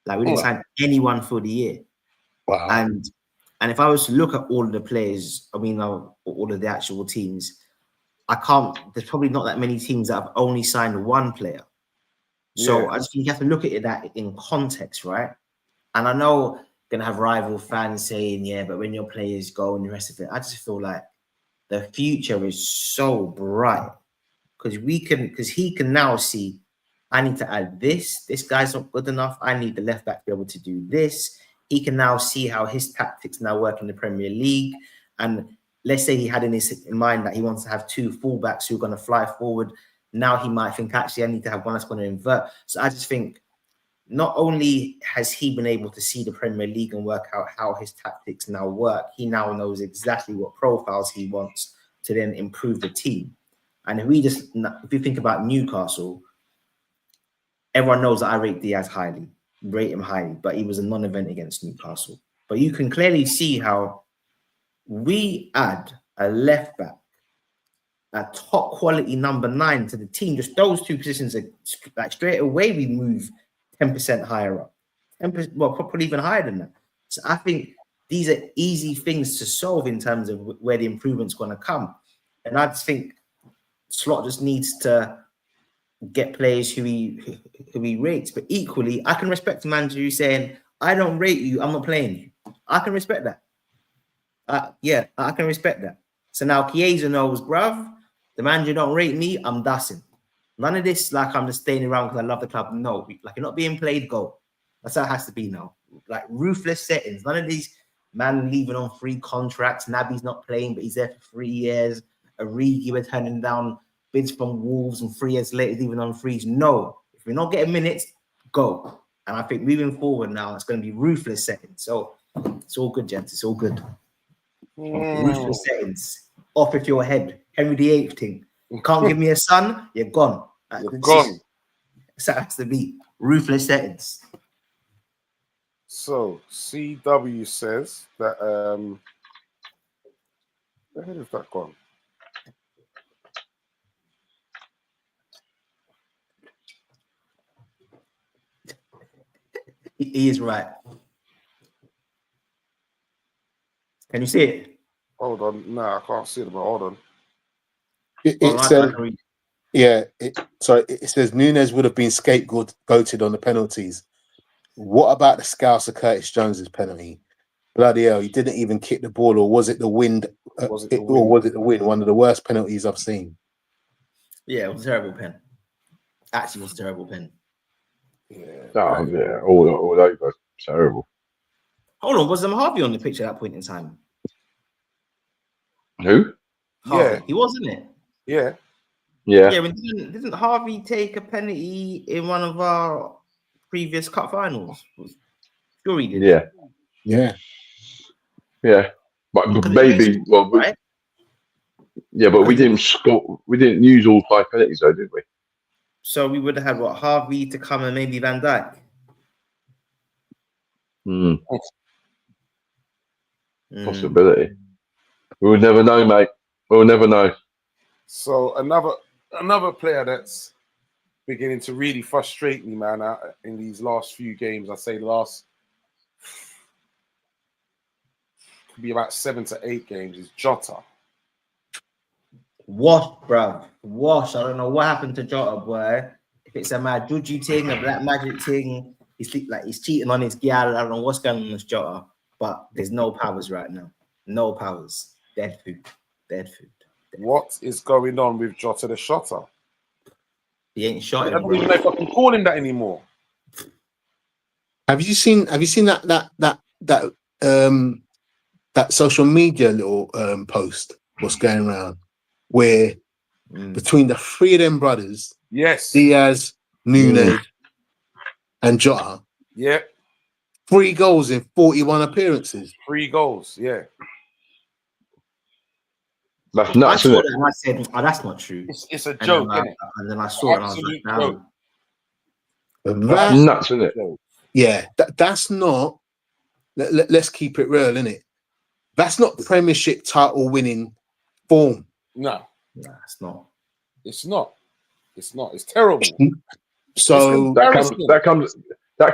Like, we didn't sign anyone for the year. Wow. And if I was to look at all of the players, all of the actual teams, there's probably not that many teams that have only signed one player. So I just think you have to look at that in context, right? And I know going to have rival fans saying, yeah, but when your players go and the rest of it, I just feel like the future is so bright because he can now see, I need to add this. This guy's not good enough. I need the left back to be able to do this. He can now see how his tactics now work in the Premier League. And let's say he had in mind that he wants to have 2 fullbacks who are going to fly forward. Now he might think, actually, I need to have one that's going to invert. So I just think not only has he been able to see the Premier League and work out how his tactics now work, he now knows exactly what profiles he wants to then improve the team. And if you think about Newcastle, everyone knows that I rate Diaz highly, rate him highly, but he was a non-event against Newcastle. But you can clearly see how we add a left back, a top quality number 9 to the team. Just those 2 positions are like straight away we move 10% higher up, 10%, well, probably even higher than that. So I think these are easy things to solve in terms of where the improvement's going to come. And I just think Slot just needs to get players who he rates. But equally, I can respect a manager who's saying, I don't rate you, I'm not playing you. I can respect that. I can respect that. So now Chiesa knows, bruv, the manager don't rate me, I'm dusting. None of this, like, I'm just staying around because I love the club. No, like, you're not being played, go. That's how it has to be now. Like, ruthless settings. None of these man leaving on free contracts. Naby's not playing, but he's there for 3 years. Origi, we're turning down bids from Wolves, and 3 years later, leaving on frees. No, if you're not getting minutes, go. And I think moving forward now, it's going to be ruthless settings. So it's all good, gents. It's all good. Ruthless settings. Off with your head. Henry VIII thing. You can't give me a son, you're gone. You're gone. So that has to be ruthless settings. So CW says that where has that gone? He is right. Can you see it? Hold on. No, I can't see it, but hold on. It says, yeah, it says Nunes would have been scapegoated on the penalties. What about the Scouser Curtis Jones's penalty? Bloody hell, he didn't even kick the ball, or was it the wind? Or was it the wind? One of the worst penalties I've seen. Yeah, it was a terrible pen. Actually, it was a terrible pen. Yeah, all over. Terrible. Hold on, was Harvey on the pitch at that point in time? Who? Harvey. Yeah. He wasn't it? Yeah. Yeah. Yeah, but didn't Harvey take a penalty in one of our previous cup finals? Sure he did. Yeah. But maybe, right? But we didn't score. We didn't use all 5 penalties, though, did we? So we would have had Harvey to come and maybe Van Dijk. Possibility. We will never know, mate. We'll never know. So another player that's beginning to really frustrate me, man, in these last few games. I say could be about 7 to 8 games is Jota. Wash, bruv. Wash. I don't know what happened to Jota, boy. If it's a mad juju thing, a black magic thing, he's cheating on his gal. I don't know what's going on with Jota, but there's no powers right now. No powers. Dead food. What is going on with Jota the Shotter? He ain't shot I him, don't even know if I can call him that anymore. Have you seen that social media little post what's going around where between the 3 of them brothers, yes, Diaz, Nunes, and Jota, 3 goals in 41 appearances. 3 goals, yeah. That's nuts, isn't it? And I said, "Oh, that's not true." It's a joke, isn't it? And then I saw it, and I was like, "No." That's nuts, isn't it? Yeah, that's not. Let's keep it real, innit? That's not Premiership title winning form. No, it's not. It's not. It's terrible. So that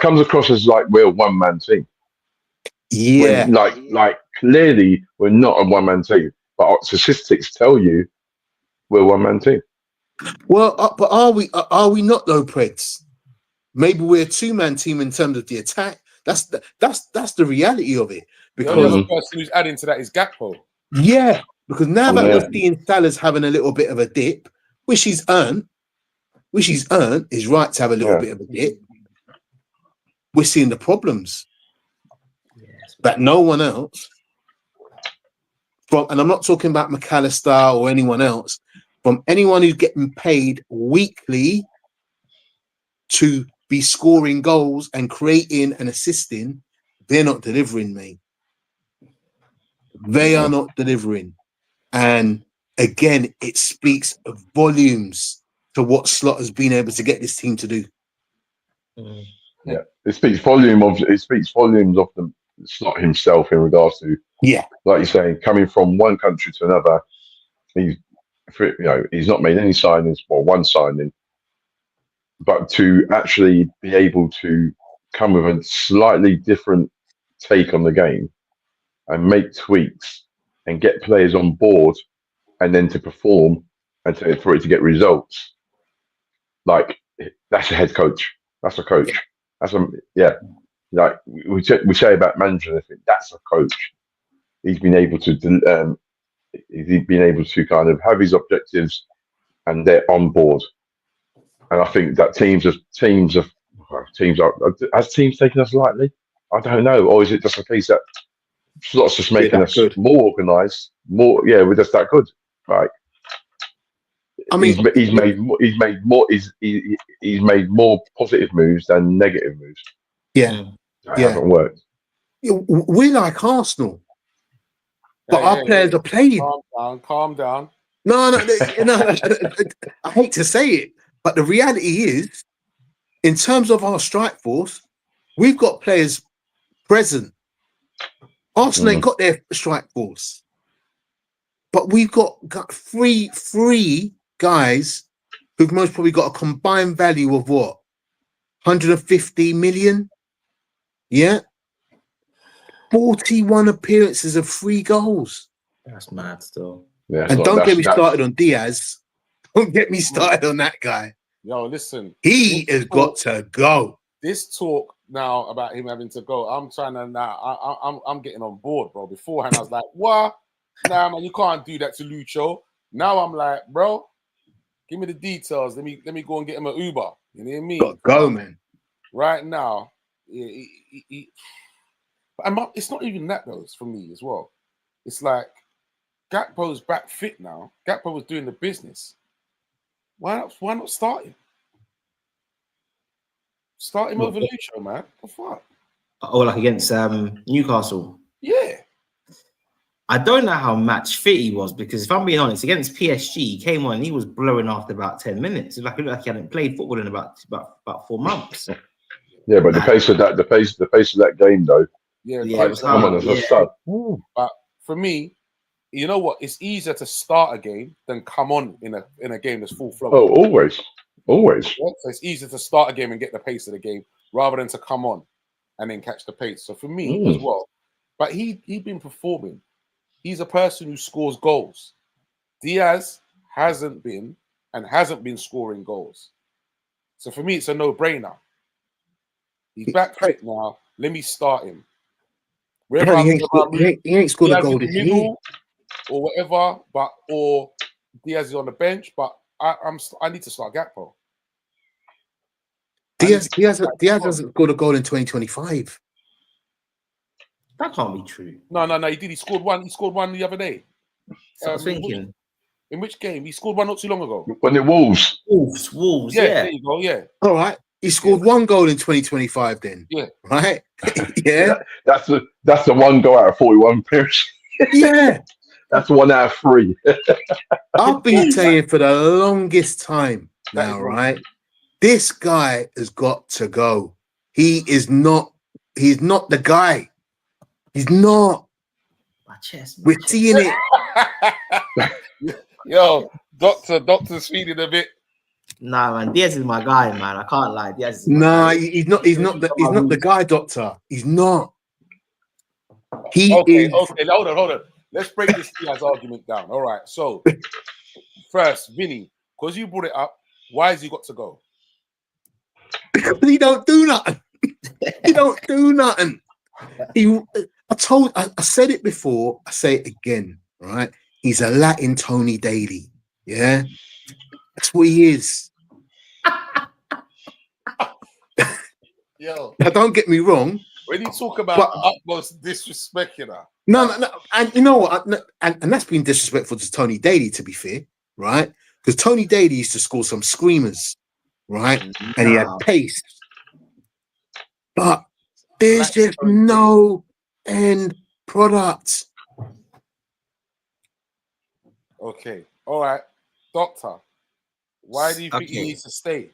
comes across as like we're a one-man team. Yeah, when, like clearly we're not a one-man team, but our statistics tell you we're a one-man team. Well, but are we not though, Preds? Maybe we're a 2-man team in terms of the attack. That's the reality of it. Because the only other person who's adding to that is Gakpo. Yeah, because now that we're seeing Salah's having a little bit of a dip, which he's earned, is right to have a little bit of a dip. We're seeing the problems that no one else and I'm not talking about McAllister or anyone else, from anyone who's getting paid weekly to be scoring goals and creating and assisting, they're not delivering, mate. They are not delivering. And again, it speaks volumes to what Slot has been able to get this team to do. Yeah, it speaks volumes of the Slot himself in regards to, like you're saying, coming from one country to another. He's not made any signings, or one signing, but to actually be able to come with a slightly different take on the game and make tweaks and get players on board, and then to perform and for it to get results. Like that's a head coach. That's a coach. That's a Like we say about managers, I think that's a coach. He's been able to kind of have his objectives, and they're on board. And I think that teams has teams taken us lightly? I don't know, or is it just a case that Slot's just making us good. more organised, we're just that good, right? I mean, he's made more positive moves than negative moves. Yeah, That haven't worked. we're like Arsenal, but our players are playing. Calm down. No. I hate to say it, but the reality is, in terms of our strike force, we've got players present. Arsenal ain't got their strike force, but we've got three guys who've most probably got a combined value of what, 150 million. Yeah, 41 appearances of 3 goals. That's mad still. Yeah, And don't get me started on Diaz. Don't get me started on that guy. Yo, listen. He has got to go. This talk now about him having to go, I'm trying to now. I'm getting on board, bro. Beforehand, I was like, what? Nah, man, you can't do that to Lucho. Now I'm like, bro, give me the details. Let me go and get him an Uber. You know what I mean? Got to go, man. Right now, it's not even that though. It's for me as well. It's like Gakpo's back fit now. Gakpo was doing the business. Why not start him? Start him over Lucho, man. What the fuck? Oh, like against Newcastle. Yeah. I don't know how match fit he was, because if I'm being honest, against PSG, he came on and he was blowing after about 10 minutes. It looked like he hadn't played football in about 4 months. Yeah, but the pace of that game though. Yeah, it was come hard. on, start. But for me, you know what? It's easier to start a game than come on in a game that's full flow. Oh, always. Yeah? So it's easier to start a game and get the pace of the game rather than to come on and then catch the pace. So for me as well. But he'd been performing. He's a person who scores goals. Diaz hasn't been scoring goals. So for me, it's a no-brainer. He's back fit now. Let me start him. He ain't scored a goal this year. Or whatever, or Diaz is on the bench, but I need to start Gakpo. Diaz hasn't scored a goal in 2025. That can't be true. No, he did. He scored one the other day. So I was thinking. In which game? He scored one not too long ago. When it Wolves. Wolves, Yeah, yeah. there you go, yeah. All right. He scored 1 goal in 2025 then. Yeah. Right? Yeah. That's the 1 goal out of 41 appearances. Yeah. That's 1 out of 3. I've been saying for the longest time now, right? This guy has got to go. He's not the guy. He's not. My chest. We're seeing it. Yo, doctor's feeling a bit. Nah, man, Diaz is my guy, man. I can't lie. Diaz is my guy. He's not the guy, doctor. He's not. He Okay, is. okay, hold on. Let's break this Diaz argument down. All right. So first, Vinny, because you brought it up, why has he got to go? Because he don't do nothing. He don't do nothing. I said it before, I say it again, right? He's a Latin Tony Daly. Yeah. That's what he is. Yo. Now, don't get me wrong. When you talk about utmost disrespect, you know. No. And you know what? And that's been disrespectful to Tony Daly, to be fair, right? Because Tony Daly used to score some screamers, right? And he had pace. But there's just no end product. Okay. All right. Doctor, why do you think he needs to stay?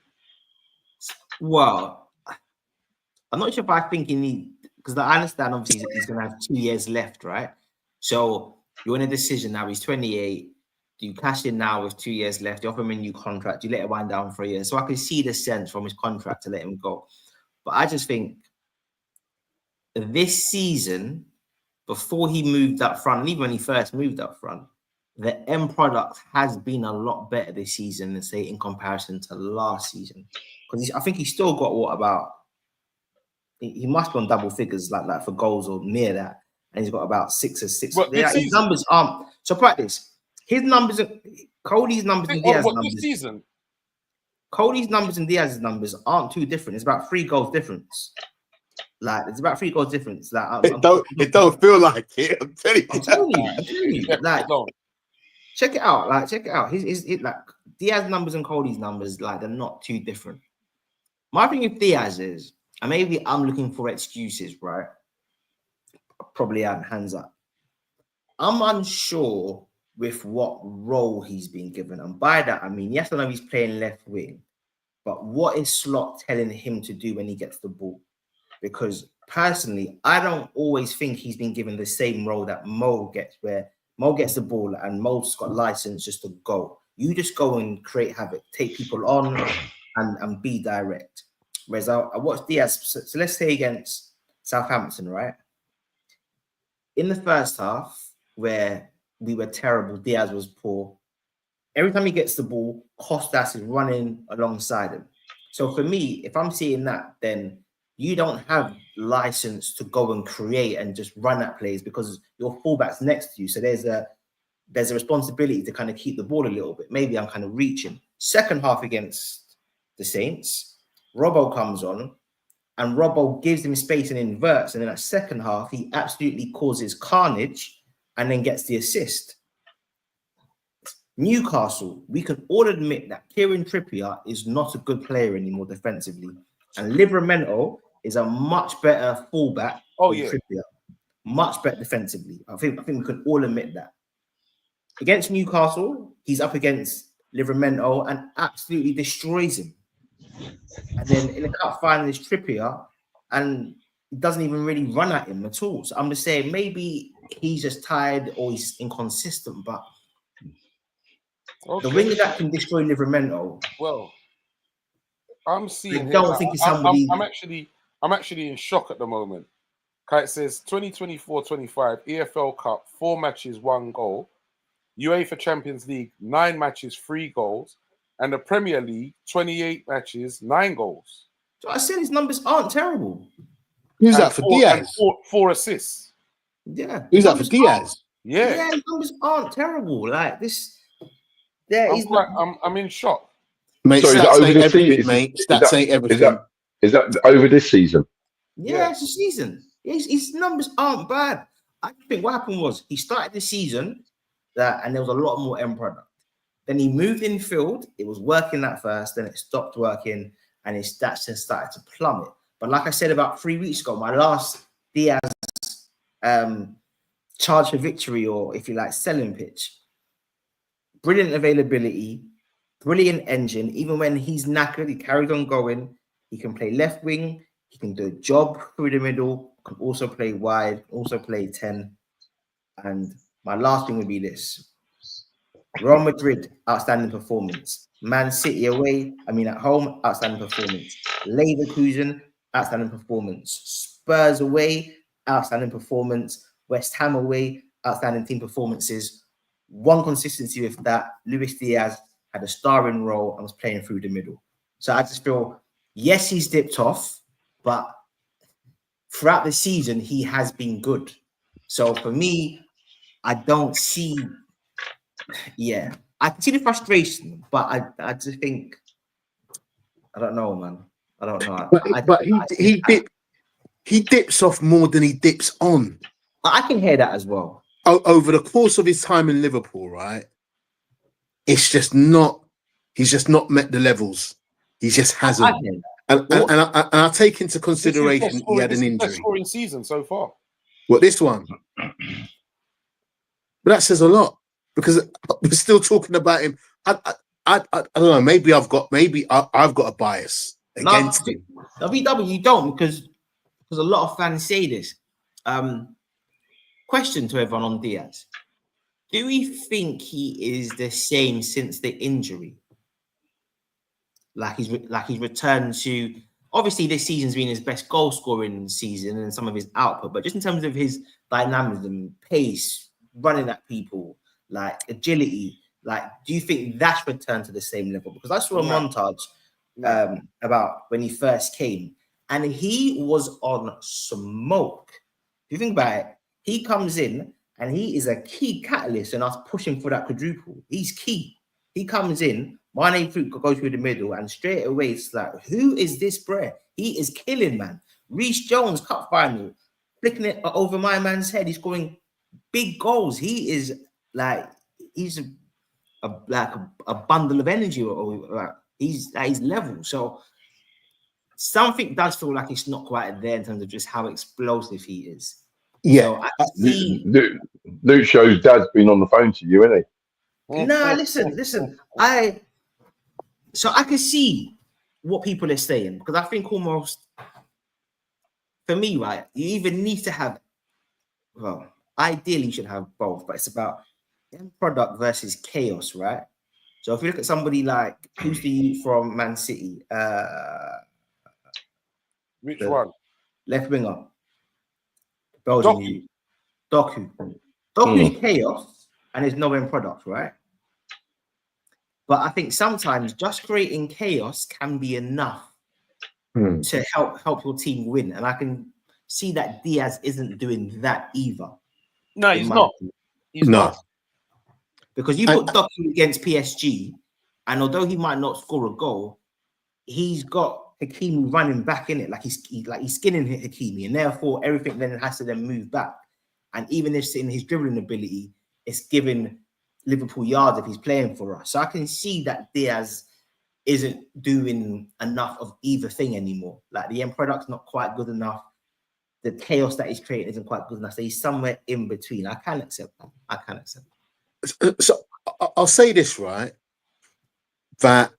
Well, I'm not sure if I think he needs, because I understand obviously he's going to have 2 years left, right? So you're in a decision now. He's 28. Do you cash in now with 2 years left? You offer him a new contract. You let it wind down for a year. So I can see the sense from his contract to let him go. But I just think this season, before he moved up front, and even when he first moved up front, the end product has been a lot better this season than say in comparison to last season. Because I think he's still got what about he must be on double figures like for goals or near that, and he's got about 6 assists. What, this His season? numbers aren't so practice. His numbers, Cody's numbers and Diaz's What, numbers. this season? Cody's numbers and Diaz's numbers aren't too different. It's about 3 goals difference. Like it's about 3 goals difference. Like It don't feel like it. I'm telling you. I'm telling you. Like No. check it out. Like check it out. His like Diaz numbers and Cody's numbers, like they're not too different. My thing with Diaz is, and maybe I'm looking for excuses, right? Probably am, hands up. I'm unsure with what role he's been given. And by that, I mean, yes, I know he's playing left wing, but what is Slot telling him to do when he gets the ball? Because personally, I don't always think he's been given the same role that Mo gets, where Mo gets the ball and Mo's got license just to go. You just go and create havoc, take people on and be direct. Whereas I watched Diaz, so let's say against Southampton, right? In the first half, where we were terrible, Diaz was poor. Every time he gets the ball, Costas is running alongside him. So for me, if I'm seeing that, then you don't have license to go and create and just run at plays because your fullback's next to you. So there's a responsibility to kind of keep the ball a little bit. Maybe I'm kind of reaching. Second half against the Saints, Robbo comes on and Robbo gives him space and inverts. And in that second half, he absolutely causes carnage and then gets the assist. Newcastle, we can all admit that Kieran Trippier is not a good player anymore defensively. And Livramento is a much better fullback than Trippier. Much better defensively. I think we can all admit that. Against Newcastle, he's up against Livramento and absolutely destroys him. And then in the cup final is Trippier and he doesn't even really run at him at all. So I'm just saying maybe he's just tired or he's inconsistent, but the winger that can destroy Livramento. Well, I'm seeing. I don't think it's somebody. I'm actually in shock at the moment. It says 2024-25 EFL Cup, 4 matches, 1 goal. UEFA Champions League, 9 matches, 3 goals. And the Premier League, 28 matches, 9 goals. So I said his numbers aren't terrible. Who's that for Diaz? 4 assists. Yeah. Who's that for Diaz? Yeah. His numbers aren't terrible. Like this. Yeah, I'm in shock. Mate, So stats ain't everything, mate. Stats ain't everything. Is that over this season? Yeah, it's a season. His numbers aren't bad. I think what happened was he started the season and there was a lot more end product. Then he moved in field. It was working at first, then it stopped working, and his stats just started to plummet. But like I said about 3 weeks ago, my last Diaz charge for victory, or if you like, selling pitch. Brilliant availability, brilliant engine. Even when he's knackered, he carries on going. He can play left wing. He can do a job through the middle. Can also play wide. Also play 10. And my last thing would be this: Real Madrid, outstanding performance. Man City away, at home, outstanding performance. Leverkusen, outstanding performance. Spurs away, outstanding performance. West Ham away, outstanding team performances. One consistency with that, Luis Diaz had a starring role and was playing through the middle. So I just feel, yes, he's dipped off, but throughout the season, he has been good. So for me, I don't see... Yeah, I can see the frustration, but I just think I don't know, man. I don't know. But he dips off more than he dips on. I can hear that as well. Over the course of his time in Liverpool, right? It's just not. He's just not met the levels. He just hasn't. And I take into consideration he had an injury. Scoring season so far. What, this one? But that says a lot. Because we're still talking about him. I don't know. Maybe I've got a bias against him. WW, you don't, because a lot of fans say this. Question to everyone on Diaz: do we think he is the same since the injury? Like he's returned to obviously this season's been his best goal scoring season and some of his output, but just in terms of his dynamism, pace, running at people, like agility, like do you think that's returned to the same level? Because I saw a montage about when he first came and he was on smoke. If you think about it, he comes in and he is a key catalyst in us pushing for that quadruple. He's key. He comes in, Mane goes through the middle, and straight away it's like, who is this bro? He is killing, man. Reece Jones, cup final, flicking it over my man's head. He's scoring big goals. He is like, he's a bundle of energy, or like he's at his level. So something does feel like it's not quite there in terms of just how explosive he is. Yeah. So I see. Luke shows dad's been on the phone to you, isn't he? Nah, listen. I can see what people are saying because I think almost for me, right, you even need to have, well, ideally you should have both, but it's about end product versus chaos, right? So if you look at somebody like who's the youth from Man City, Which one? left winger, Belgian youth, Doku. Doku's chaos and there's no end product, right? But I think sometimes just creating chaos can be enough to help your team win. And I can see that Diaz isn't doing that either. No, he's not. He's not. Because you put Doku against PSG, and although he might not score a goal, he's got Hakimi running back in it, like he's skinning Hakimi, and therefore everything then has to then move back. And even if in his dribbling ability, it's giving Liverpool yards if he's playing for us. So I can see that Diaz isn't doing enough of either thing anymore. Like the end product's not quite good enough. The chaos that he's creating isn't quite good enough. So he's somewhere in between. I can accept that. So I'll say this, right? That,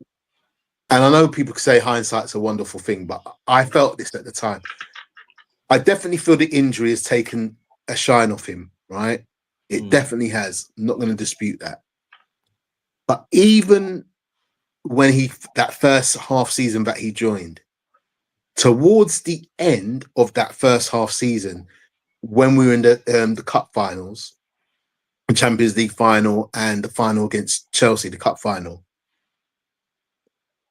and I know people say hindsight's a wonderful thing, but I felt this at the time. I definitely feel the injury has taken a shine off him, right? It definitely has. I'm not going to dispute that. But even when that first half season that he joined, towards the end of that first half season, when we were in the cup finals, the Champions League final and the final against Chelsea, the cup final,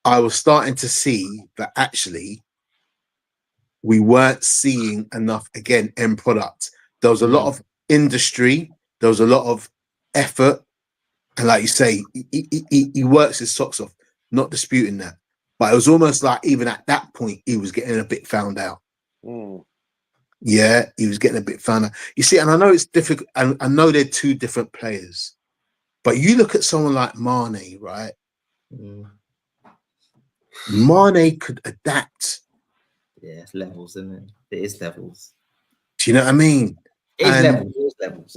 I was starting to see that actually we weren't seeing enough, again, end product. There was a lot of industry, there was a lot of effort, and like you say, he works his socks off, not disputing that. But it was almost like even at that point, he was getting a bit found out. Yeah, he was getting a bit found out. You see, and I know it's difficult, and I know they're two different players, but you look at someone like Mane, right? Mane could adapt. Yeah, it's levels, isn't it? It is levels. Do you know what I mean? It's levels.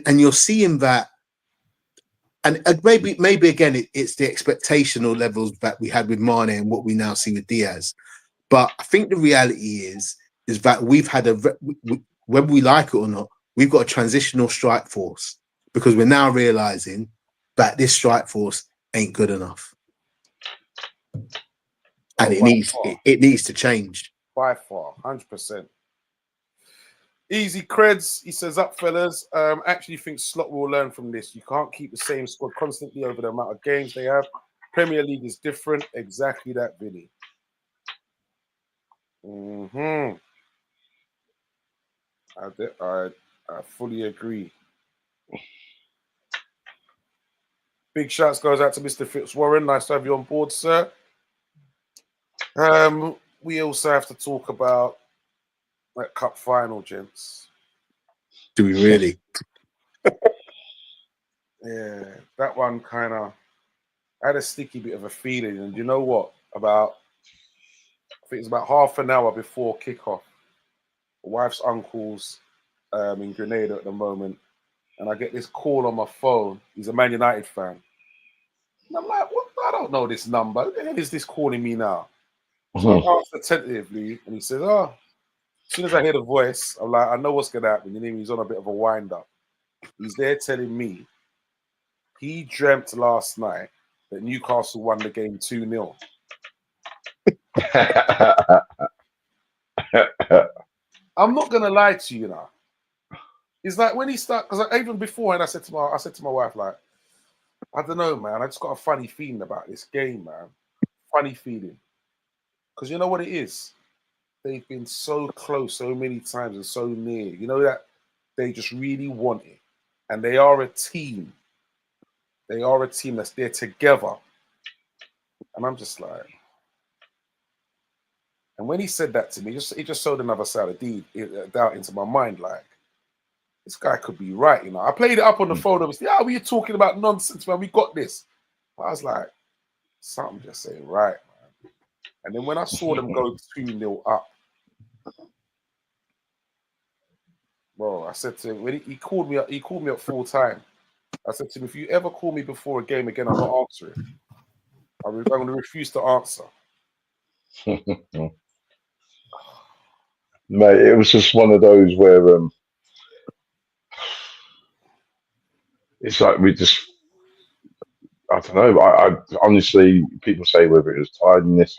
And you're seeing that, and maybe again it's the expectational levels that we had with Mane and what we now see with Diaz. But I think the reality is that we've had whether we like it or not, we've got a transitional strike force because we're now realizing that this strike force ain't good enough. And it needs to change. By far, 100%. Easy creds, he says, up fellas. Actually think Slot will learn from this. You can't keep the same squad constantly over the amount of games they have. Premier League is different. Exactly that, Billy. I fully agree. Big shouts goes out to Mr. Fitzwarren. Nice to have you on board, sir. We also have to talk about that cup final, gents. Do we really? Yeah, that one kind of had a sticky bit of a feeling. And you know what? I think it's about half an hour before kickoff. My wife's uncle's in Grenada at the moment. And I get this call on my phone. He's a Man United fan. And I'm like, what? I don't know this number. Who the hell is this calling me now? So I asked attentively, and he says, as soon as I hear the voice, I'm like, I know what's going to happen. And he's on a bit of a wind-up. He's there telling me he dreamt last night that Newcastle won the game 2-0. I'm not gonna lie to you, It's like when he started, because even beforehand, I said to my wife, like, I don't know, man. I just got a funny feeling about this game, man. Funny feeling, because you know what it is. They've been so close so many times and so near. You know that they just really want it, and they are a team. They are a team that's there together, and I'm just like. And when he said that to me, it just showed another side of doubt into my mind. Like, this guy could be right, I played it up on the phone. Obviously, what are you talking about nonsense, man? We got this. But I was like, something just ain't right, man. And then when I saw them go 2-0 up, bro, I said to him, when he called me up full time. I said to him, if you ever call me before a game again, I'm not answering. I'm going to refuse to answer. Mate, it was just one of those where it's like we just, I don't know. I honestly, people say whether it was tiredness.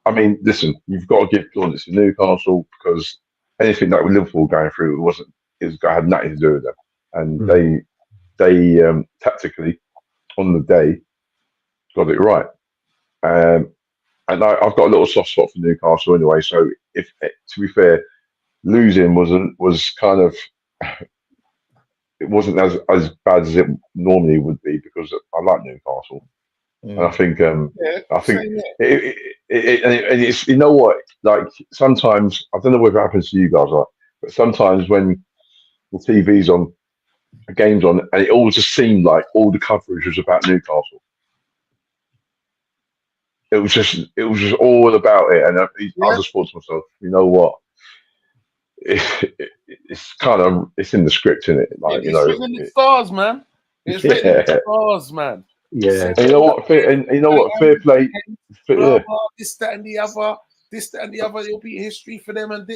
I mean, listen, you've got to give plaudits to Newcastle because anything that with Liverpool going through, it had nothing to do with them, and they tactically on the day got it right. And I've got a little soft spot for Newcastle anyway. So if to be fair, losing was kind of it wasn't as bad as it normally would be because I like Newcastle, and I think and it's what, like sometimes I don't know whether it happens to you guys, right? But sometimes when the TV's on, a game's on, and it all just seemed like all the coverage was about Newcastle. It was just all about it, and I just thought to myself, you know what? It's kind of in the script, isn't it? Like it's written in the stars, man. It's written in the stars, man. Yeah. And you know what? Fair play. Blah, blah, this, that, and the other. This, that, and the other. It'll be history for them. And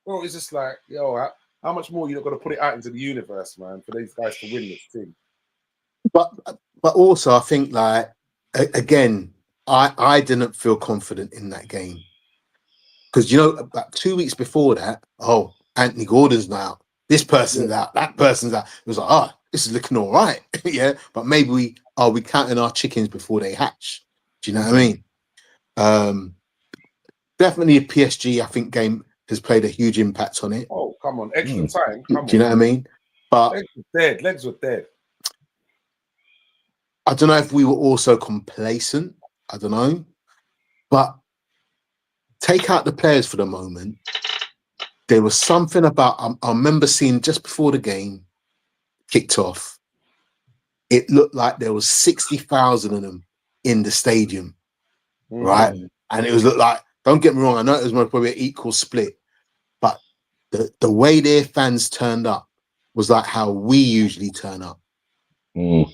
bro, it's just like, yo, how much more you not got to put it out into the universe, man, for these guys to win this thing? But also, I think like again, I didn't feel confident in that game because about 2 weeks before that, Anthony Gordon's now, this person's out, that person's out. It was like, this is looking all right, yeah. But maybe we counting our chickens before they hatch. Do you know what I mean? Definitely a PSG, I think, game has played a huge impact on it. Oh, come on, extra time. Do you know what I mean? But legs were dead. I don't know if we were also complacent. I don't know. But take out the players for the moment. There was something about, I remember seeing just before the game kicked off, it looked like there was 60,000 of them in the stadium, right? And it was looked like, don't get me wrong, I know it was probably an equal split, but the way their fans turned up was like how we usually turn up. And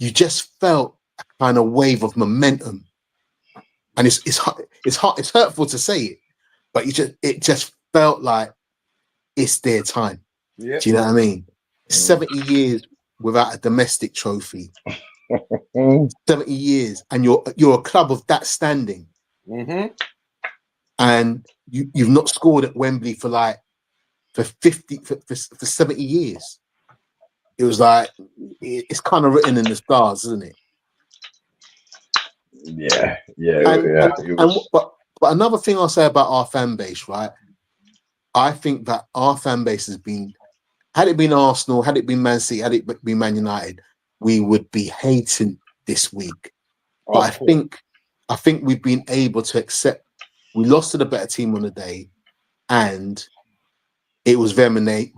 you just felt a kind of wave of momentum, and it's hurtful to say it, but it just felt like it's their time. Yeah. Do you know what I mean? 70 years without a domestic trophy. 70 years, and you're a club of that standing, and you've not scored at Wembley for 70 years. It was like it's kind of written in the stars, isn't it? But another thing I'll say about our fan base, right? I think that our fan base has been, had it been Arsenal, had it been Man City, had it been Man United, we would be hating this week. But I think we've been able to accept we lost to the better team on the day, and it was them, and they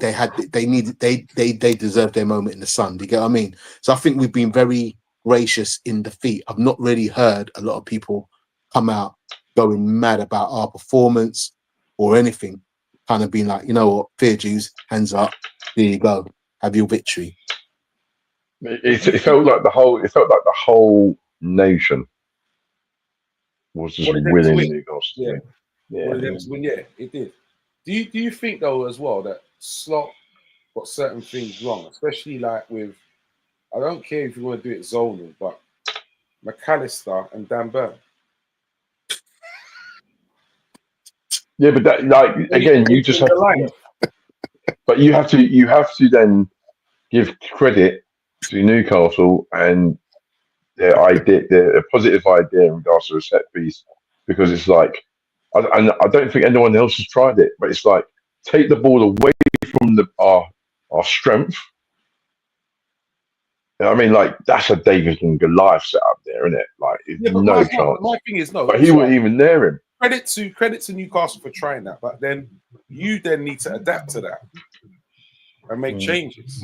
deserved their moment in the sun. Do you get what I mean? So I think we've been very gracious in defeat. I've not really heard a lot of people come out going mad about our performance or anything. Kind of being like, you know what, fair dues, hands up, there you go, have your victory. It felt like the whole nation was just winning Newcastle. Yeah, it did. Do you think though as well that Slot got certain things wrong, especially like with, I don't care if you want to do it zonal, but McAllister and Dan Burn. Yeah, but that like again, you just have the to, line. but you have to then give credit to Newcastle and their idea, their positive idea in regards to a set piece, because it's like, I don't think anyone else has tried it, but it's like take the ball away from our strength. You know what I mean, like that's a David and Goliath setup there, isn't it? Like, Yeah, but no chance. my thing is no. But he so wasn't even near him. credit to Newcastle for trying that, but then you then need to adapt to that and make changes.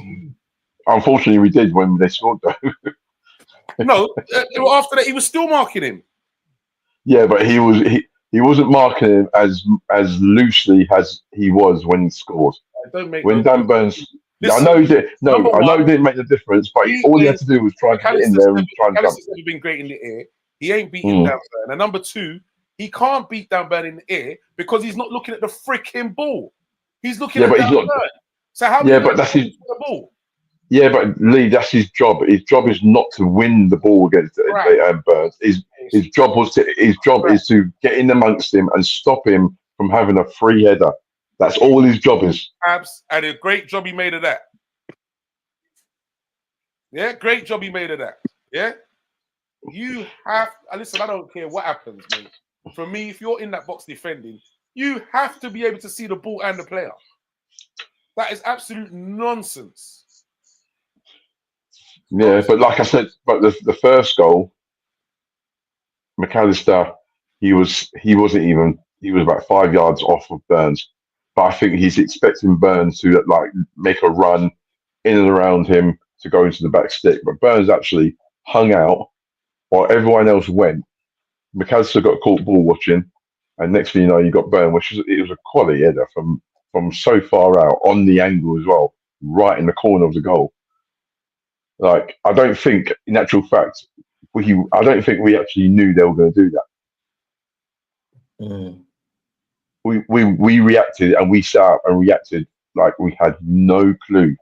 Unfortunately, we did when they scored though. No, after that he was still marking him. Yeah, but he wasn't marking him as loosely as he was when he scored. Don't make When no Dan Burns, Listen, I know he did. No, number I know one, he didn't make the difference, but he all he had is- to do was try to get in there and try and jump. McAllister's never been great in the air. He ain't beating Dan Burn. And number two, he can't beat Dan Burn in the air because he's not looking at the freaking ball. He's looking Yeah, at but Dan he's not. Burn. So how? Yeah, but that's his. The ball. Yeah, but Lee, that's his job. His job is not to win the ball against Burns. His job is to get in amongst him and stop him from having a free header. That's all his job is. Abs, and a great job he made of that. Yeah, great job he made of that. Yeah, you have. Listen, I don't care what happens, mate. For me, if you're in that box defending, you have to be able to see the ball and the player. That is absolute nonsense. Yeah, but like I said, but the first goal, McAllister, he was about 5 yards off of Burns, but I think he's expecting Burns to like make a run in and around him to go into the back stick, but Burns actually hung out while everyone else went. McAllister got caught ball watching, and next thing you know, you got Burns, it was a quality header from so far out on the angle as well, right in the corner of the goal. Like, I don't think, in actual fact, I don't think we actually knew they were going to do that. We reacted, and we sat up and reacted like we had no clue.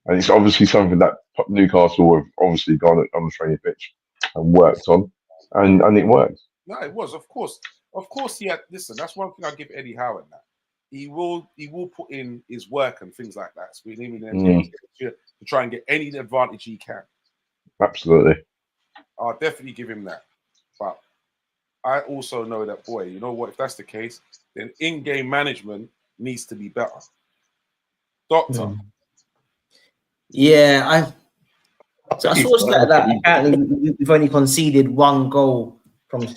And it's obviously something that Newcastle have obviously gone on the training pitch and worked on, and it worked. No, it was, of course. He had. Listen, that's one thing I give Eddie Howe in that. He will put in his work and things like that. So we need him to try and get any advantage he can. Absolutely. I'll definitely give him that. But I also know that, boy, you know what? If that's the case, then in-game management needs to be better. Doctor. Yeah, I saw like that. Apparently, we've only conceded one goal from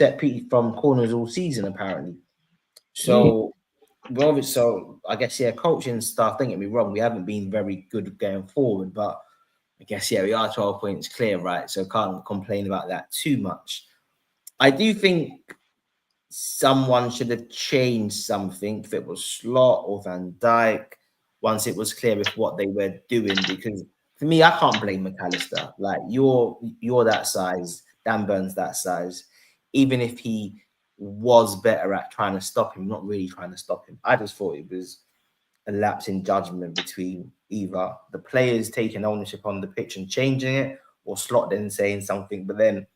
from corners all season. Apparently, so I guess coaching staff. Don't get me wrong, we haven't been very good going forward, but I guess we are 12 points clear, right? So can't complain about that too much. I do think someone should have changed something, if it was Slot or Van Dijk, once it was clear with what they were doing. Because for me, I can't blame McAllister. Like, you're that size, Dan Burns that size. Even if he was better at trying to stop him, not really trying to stop him. I just thought it was a lapse in judgment between either the players taking ownership on the pitch and changing it, or Slot then saying something, but then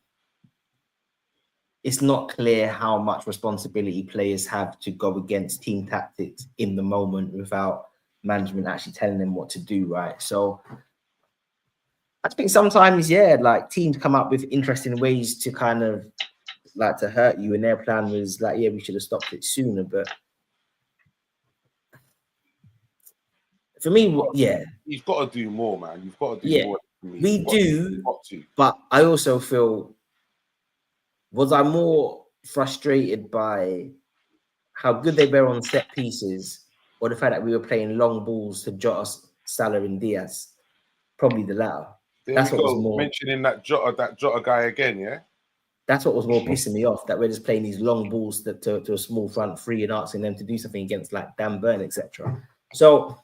it's not clear how much responsibility players have to go against team tactics in the moment without management actually telling them what to do, right? So I think sometimes, like teams come up with interesting ways to kind of like to hurt you, and their plan was like, we should have stopped it sooner. But for me, you've got to do more, man. You've got to do more. We do, but I also feel, was I more frustrated by how good they were on set pieces, or the fact that we were playing long balls to Jota, Salah, and Diaz? Probably the latter. That's what was more mentioning that Jota guy again, yeah. That's what was more pissing me off, that we're just playing these long balls to a small front three and asking them to do something against like Dan Burn, etc. So,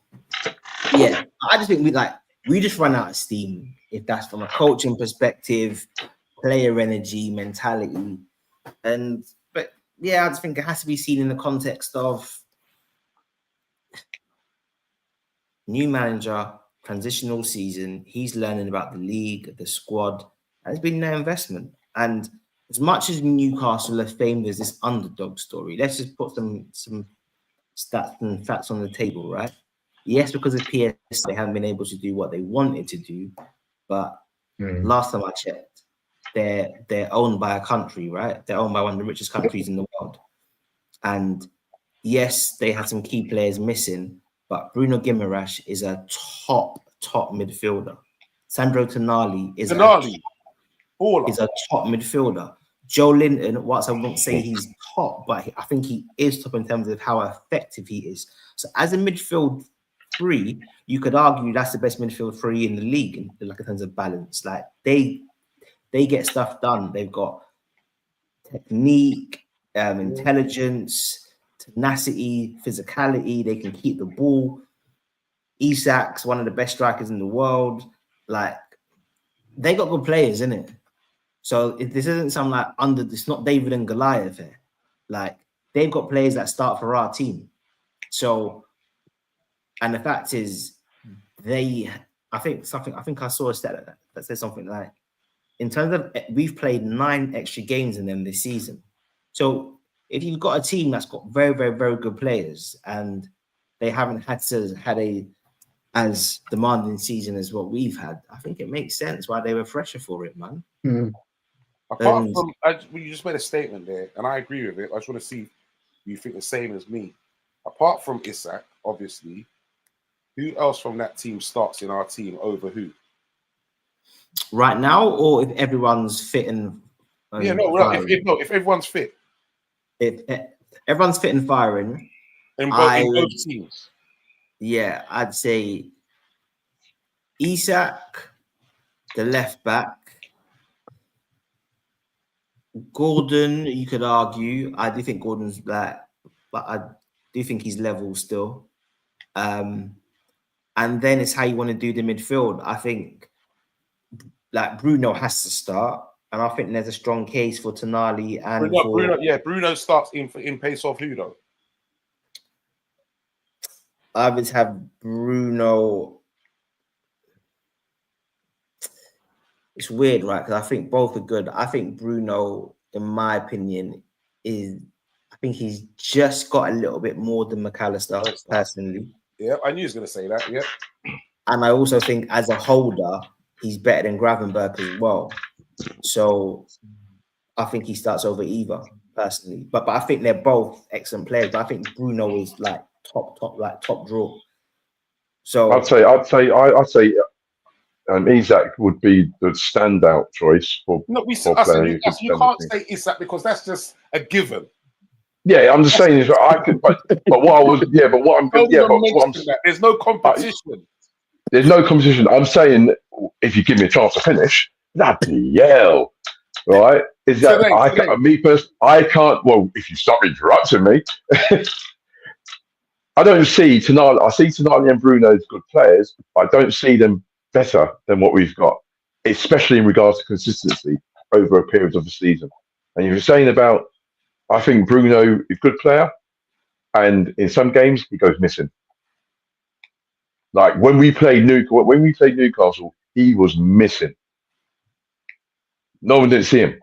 I just think we just run out of steam, if that's from a coaching perspective, player energy, mentality. But I just think it has to be seen in the context of new manager, transitional season. He's learning about the league, the squad. There's been no investment. And as much as Newcastle are famed as this underdog story, let's just put some stats and facts on the table, right? Yes, because of PS, they haven't been able to do what they wanted to do, but last time I checked, they're owned by a country, right? They're owned by one of the richest countries in the world, and yes, they had some key players missing, but Bruno Guimaraes is a top midfielder. Sandro Tonali is a top midfielder. Joe Linton, whilst I won't say he's top, but I think he is top in terms of how effective he is. So as a midfield three, you could argue that's the best midfield three in the league, in terms of balance. Like they get stuff done. They've got technique, intelligence, tenacity, physicality. They can keep the ball. Isak's one of the best strikers in the world. Like, they got good players, isn't it? So this isn't some it's not David and Goliath here. Like, they've got players that start for our team. So, and the fact is, I think I saw a stat that says something like, in terms of, we've played 9 extra games in them this season. So if you've got a team that's got very, very, very good players and they haven't had as demanding season as what we've had, I think it makes sense why they were fresher for it, man. Apart from, you just made a statement there, and I agree with it. I just want to see if you think the same as me. Apart from Isak, obviously, who else from that team starts in our team over who? Right now, or if everyone's fit and if everyone's fit. If everyone's fit and firing, in both teams. Yeah, I'd say Isak, the left back. Gordon, you could argue. I do think Gordon's but I do think he's level still. And then it's how you want to do the midfield. I think Bruno has to start, and I think there's a strong case for Tonali and Bruno starts in place of who though? I would have Bruno. It's weird, right? Because I think both are good. I think Bruno, in my opinion, I think he's just got a little bit more than McAllister, personally. Yeah, I knew he was going to say that, yeah. And I also think as a holder, he's better than Gravenberch as well. So I think he starts over either, personally. But I think they're both excellent players. But I think Bruno is top draw. So I'd say Isak would be the standout choice for. You can't say Isak because that's just a given. Yeah, I'm just saying. I could, but what I was, yeah, but what I'm, yeah, but what I'm, there's no competition. There's no competition. I'm saying if you give me a chance to finish, bloody hell, right? Is that me personally? I can't. Well, if you stop interrupting me, I don't see Tonali. I see Tonali and Bruno as good players. But I don't see them better than what we've got, especially in regards to consistency over a period of the season. And you're saying about, I think Bruno is a good player, and in some games he goes missing. Like when we played Newcastle, he was missing. No one didn't see him.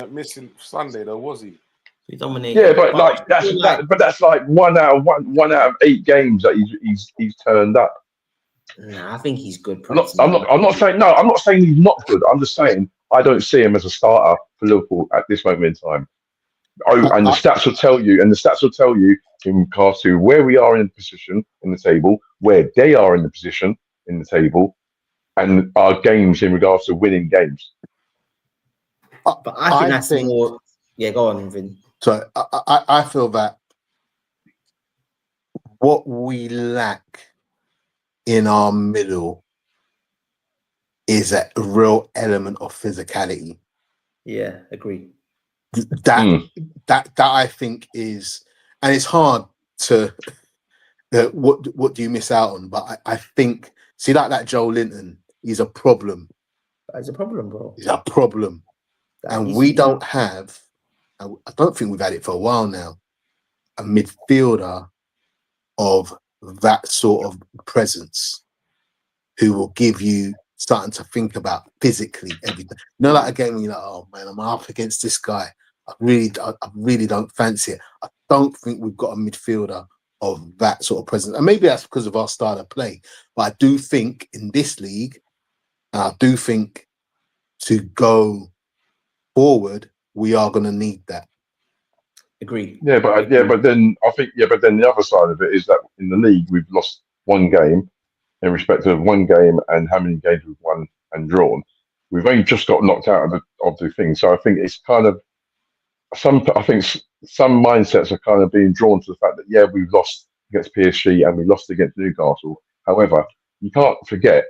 Missing Sunday though, was he? He dominated. Yeah, but that's like one out of 8 games that he's turned up. Nah, I think he's good. I'm not saying he's not good. I'm just saying I don't see him as a starter for Liverpool at this moment in time. Oh, and the stats will tell you, in regards to where we are in the position in the table, where they are in the position in the table, and our games in regards to winning games. But I think more. Yeah, go on, Vin. So I feel that what we lack in our middle is a real element of physicality. Yeah, agree. That I think is, and it's hard to what do you miss out on? But I think that Joe Linton, he's a problem. That's a problem, bro. He's a problem, and we don't have. I don't think we've had it for a while now. A midfielder of that sort of presence who will give you starting to think about physically everything. You know, like a game when you're like, oh man, I'm up against this guy. I really don't fancy it. I don't think we've got a midfielder of that sort of presence. And maybe that's because of our style of play. But I do think in this league, I do think to go forward, we are going to need that. Agreed. Yeah, but then I think but then the other side of it is that in the league we've lost one game in respect of one game and how many games we've won and drawn. We've only just got knocked out of the thing. So I think it's kind of some mindsets are kind of being drawn to the fact that we've lost against PSG and we lost against Newcastle. However, you can't forget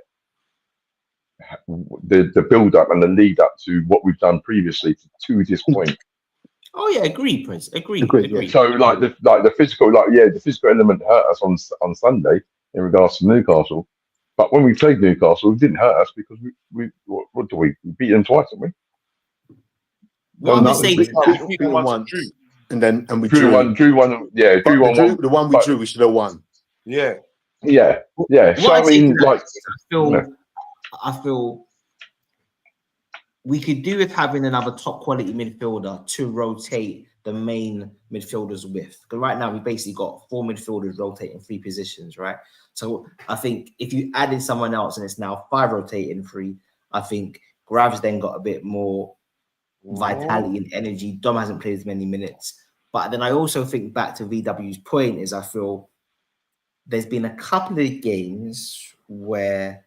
the build up and the lead up to what we've done previously to this point. Oh yeah, agree, Prince. Agree. Yeah. So the physical, the physical element hurt us on Sunday in regards to Newcastle. But when we played Newcastle, it didn't hurt us because we beat them twice, didn't we? What I'm just saying is We beat them once, and we drew one. Drew one. Yeah, drew one. The one we drew, we should have won. Yeah. So I mean, I feel we could do with having another top quality midfielder to rotate the main midfielders with. Because right now we basically got 4 midfielders rotating 3 positions, right? So I think if you add in someone else and it's now 5 rotating 3, I think Grav's then got a bit more vitality and energy. Dom hasn't played as many minutes. But then I also think back to VW's point is I feel there's been a couple of games where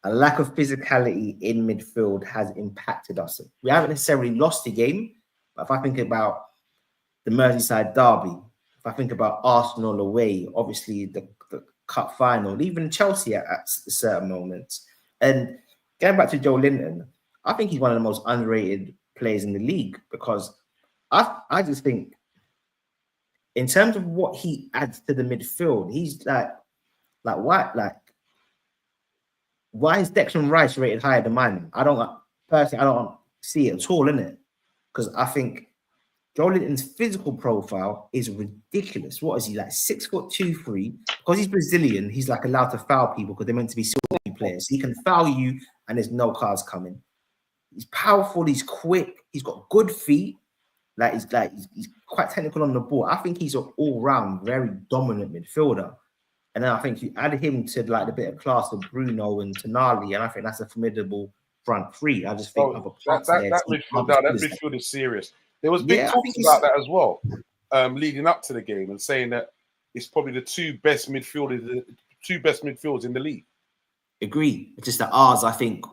a lack of physicality in midfield has impacted us. We haven't necessarily lost the game, but if I think about the Merseyside derby, if I think about Arsenal away, obviously the cup final, even Chelsea at certain moments. And going back to Joe Linton, I think he's one of the most underrated players in the league because I just think in terms of what he adds to the midfield, he's why is Declan Rice rated higher than mine? I don't see it at all, innit? Because I think Joe Linton's physical profile is ridiculous. What is he, like 6'2", 3"? Because he's Brazilian, he's like allowed to foul people because they're meant to be silky players. He can foul you and there's no cards coming. He's powerful, he's quick, he's got good feet. He's quite technical on the ball. I think he's an all-round, very dominant midfielder. And then I think you add him to the bit of class of Bruno and Tonali, and I think that's a formidable front 3. I just think that midfield is serious. There was big talks about that as well, leading up to the game, and saying that it's probably the 2 best midfielders in the league. Agree. It's just that ours, I think,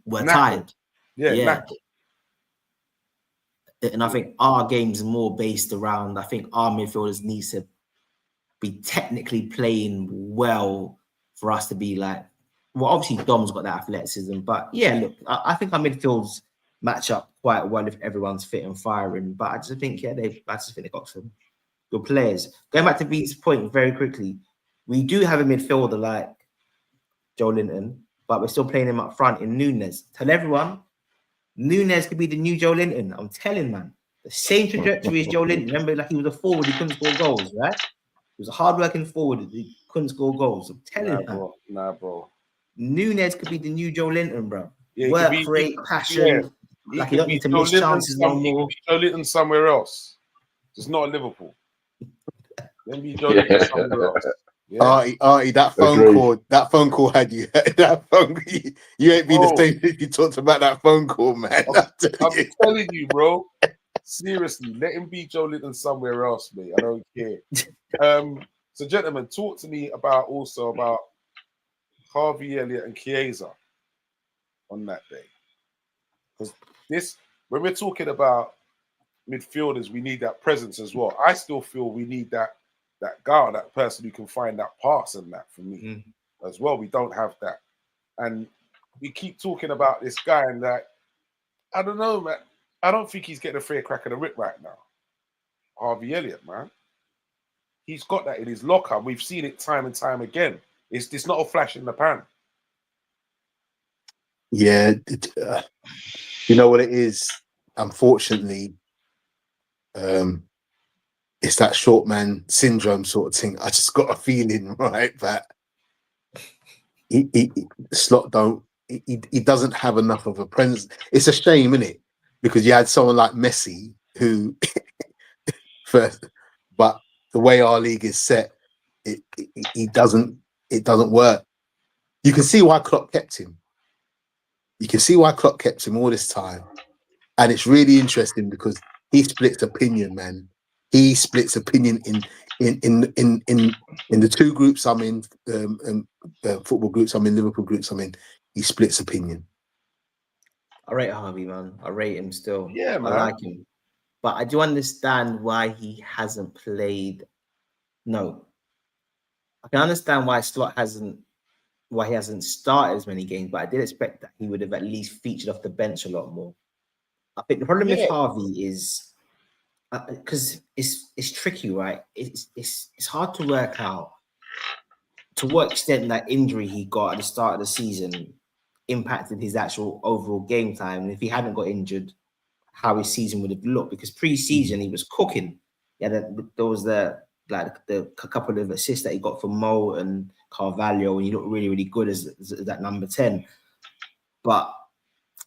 were tied. Yeah. And I think our game's more based around, I think our midfielders need to be technically playing well for us to be obviously Dom's got that athleticism, but look, I think our midfields match up quite well if everyone's fit and firing. But I just think, they got some good players. Going back to V's point very quickly, we do have a midfielder like Joe Linton, but we're still playing him up front in Núñez. Tell everyone, Núñez could be the new Joe Linton. I'm telling, man. The same trajectory as Joe Linton. Remember, he was a forward, he couldn't score goals, right? He was a hard-working forward, he couldn't score goals. I'm telling you. Nah, bro. Núñez could be the new Joe Linton, bro. Yeah, work rate, passion. Yeah. He don't need to miss chances no more. Joe Linton somewhere else. It's not Liverpool. Let me Joe Linton somewhere else. Yeah. Artie, that phone call had you. You ain't been the same if you talked about that phone call, man. I'm telling you, bro. Seriously, let him be Joe Linton somewhere else, mate. I don't care. So, gentlemen, talk to me about Harvey Elliott and Chiesa on that day. Because when we're talking about midfielders, we need that presence as well. I still feel we need that guy, that person who can find that pass and that for me as well. We don't have that. And we keep talking about this guy and I don't know, man. I don't think he's getting a fair crack of the whip right now. Harvey Elliott, man. He's got that in his locker. We've seen it time and time again. It's not a flash in the pan. Yeah. You know what it is? Unfortunately, it's that short man syndrome sort of thing. I just got a feeling, right, that he slot don't he doesn't have enough of a presence. It's a shame, isn't it? Because you had someone like Messi who first, but the way our league is set, it doesn't work. You can see why Klopp kept him. You can see why Klopp kept him all this time, and it's really interesting because he splits opinion, man. He splits opinion in the two groups I'm in, football groups I'm in, Liverpool groups I'm in. He splits opinion. I rate Harvey, man. I rate him still. Yeah, man. I like him. But I do understand why he hasn't played. No. I can understand why Slot hasn't started as many games, but I did expect that he would have at least featured off the bench a lot more. I think the problem with Harvey is because it's tricky, right? It's hard to work out to what extent that injury he got at the start of the season impacted his actual overall game time, and if he hadn't got injured, how his season would have looked. Because pre-season he was cooking. Yeah, there was the couple of assists that he got from Mo and Carvalho, and he looked really, really good as that number 10. But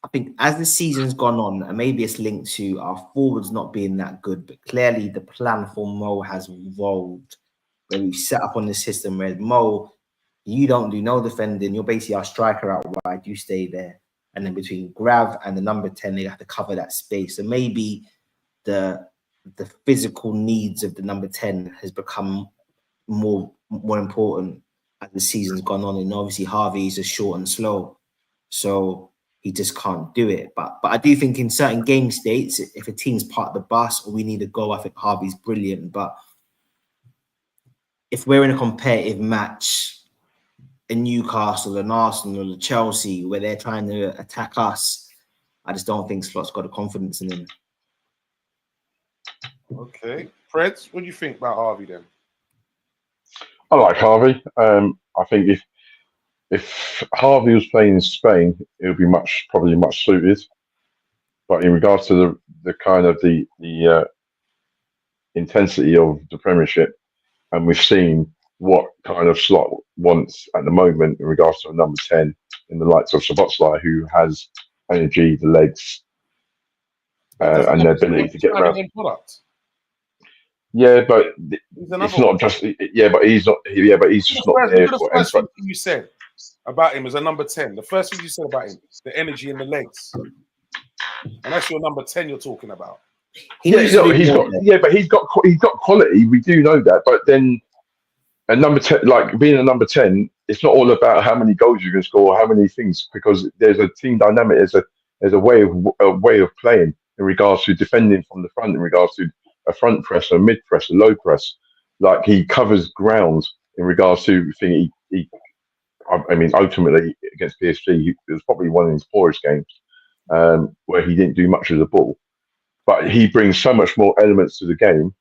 I think as the season's gone on, and maybe it's linked to our forwards not being that good, but clearly the plan for Mo has evolved, where we've set up on the system where Mo, you don't do no defending, you're basically our striker out wide, you stay there. And then between Grav and the number 10, they have to cover that space. So maybe the physical needs of the number 10 has become more important as the season's gone on. And obviously Harvey is just short and slow, so he just can't do it. But I do think in certain game states, if a team's part of the bus or we need a goal, I think Harvey's brilliant. But if we're in a competitive match, in Newcastle and Arsenal or Chelsea, where they're trying to attack us, I just don't think Slot's got the confidence in him. Okay. Preds, what do you think about Harvey then? I like Harvey. I think if Harvey was playing in Spain, it would be probably much suited. But in regards to the kind of the intensity of the Premiership, and we've seen what kind of Slot wants at the moment in regards to a number 10 in the likes of Szoboszlai, who has energy, the legs, and the ability to get around. Yeah, but it's not just. Yeah, but he's not. Yeah, but he's just not there for. The first thing you said about him as a number 10. The first thing you said about him, the energy in the legs, and that's your number 10 you're talking about. But he's got quality. We do know that, but then a number 10, like being a number 10, it's not all about how many goals you can score or how many things, because there's a team dynamic. There's a way of playing in regards to defending from the front, in regards to a front press, a mid press, a low press. Like he covers ground in regards to thing. I mean, ultimately against PSG, it was probably one of his poorest games where he didn't do much of the ball. But he brings so much more elements to the game.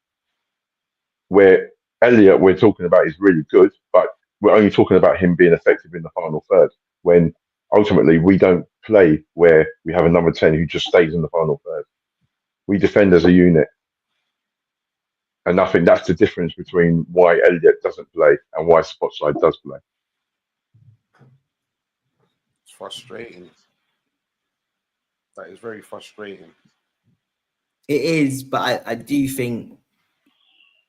Where Elliott, we're talking about, is really good, but we're only talking about him being effective in the final third. When ultimately we don't play where we have a number 10 who just stays in the final third. We defend as a unit. And I think that's the difference between why Elliott doesn't play and why Szoboszlai does play. It's frustrating. That is very frustrating. It is, but I do think,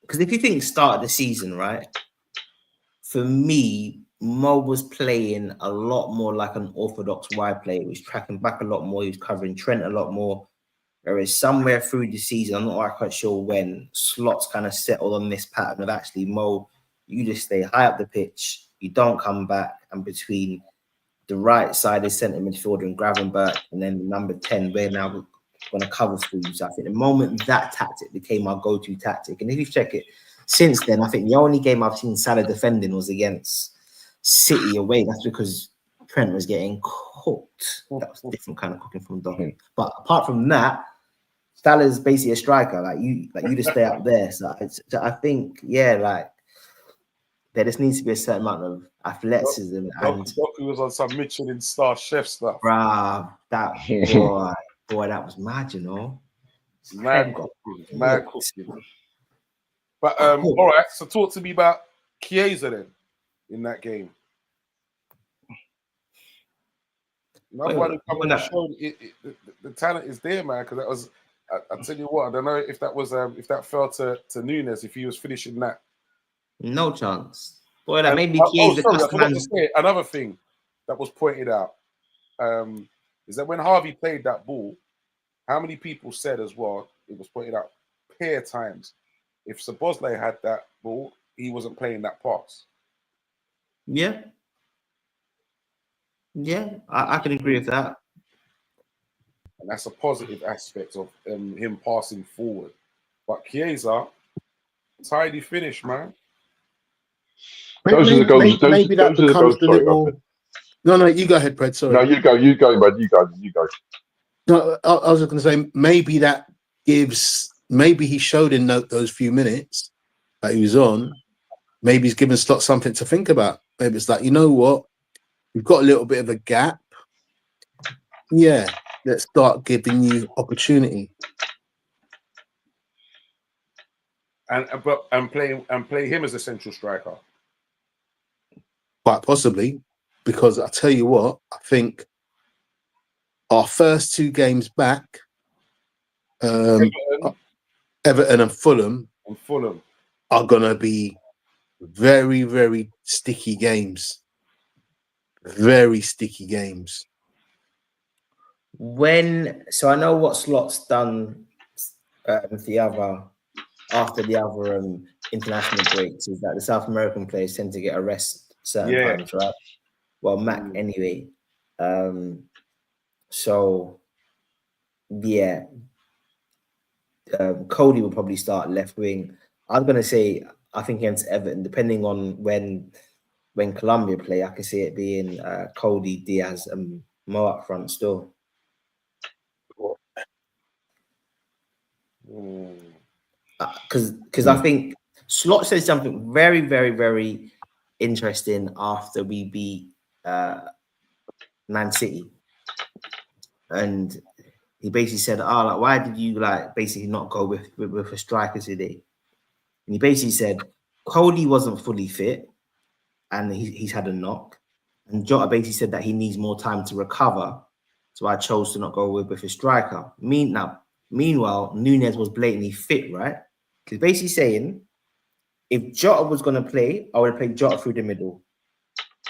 because if you think start of the season, right? For me, Mo was playing a lot more like an orthodox wide player. He was tracking back a lot more. He was covering Trent a lot more. Whereas somewhere through the season, I'm not quite sure when, Slot's kind of settled on this pattern of actually, Mo, you just stay high up the pitch. You don't come back, and between the right side is centre midfielder and Gravenberch, and then the number 10, we're now going to cover for you. So I think the moment that tactic became our go-to tactic, and if you check it since then, I think the only game I've seen Salah defending was against City away. That's because Trent was getting cooked. That was a different kind of cooking from Dom. But apart from that, Salah's basically a striker. Like you just stay up there. So I think, there just needs to be a certain amount of athleticism. And Doku was on some Michelin star chef stuff. Bruh, that boy, that was mad, you know. Mad cooking. But all right, so talk to me about Chiesa then in that game. Another one who come on the Wait, show. The talent is there, man. Because that was, I tell you what, I don't know if that was if that fell to Nunes if he was finishing that. no chance. Boy, that And, maybe sorry, the I forgot to customer. say another thing that was pointed out is that when Harvey played that ball, how many people said as well? It was pointed out pair times. If Szoboszlai had that ball, he wasn't playing that pass. Yeah. Yeah, I can agree with that. And that's a positive aspect of him passing forward. But Chiesa, tidy finish, man. Those are the goals. Maybe that Those are the becomes goals. the Sorry, little. No, you go ahead, Pred. Sorry. no, you go, bud. You go. No, I was going to say maybe that gives. Maybe he showed in those few minutes that he was on. Maybe he's given Slot something to think about. Maybe it's like, you know what, we've got a little bit of a gap. Yeah, let's start giving you opportunity. And play him as a central striker. Quite possibly, because I tell you what, I think our first 2 games back, Everton and Fulham are gonna be very, very sticky games. Very sticky games. So I know what Slot's done with the other after the other international breaks is that the South American players tend to get a rest certain times, right? Well, Mac anyway. So yeah, Cody will probably start left wing. I'm gonna say I think against Everton, depending on when Colombia play, I can see it being Cody, Diaz, and Mo up front still. Because I think Slot said something very, very, very interesting after we beat Man City, and he basically said, like, why did you basically not go with a striker today? And he basically said Cody wasn't fully fit and he's had a knock, and Jota basically said that he needs more time to recover, so I chose to not go with a striker. Meanwhile, Nunes was blatantly fit, right? He's basically saying, if Jota was going to play, I would have played Jota through the middle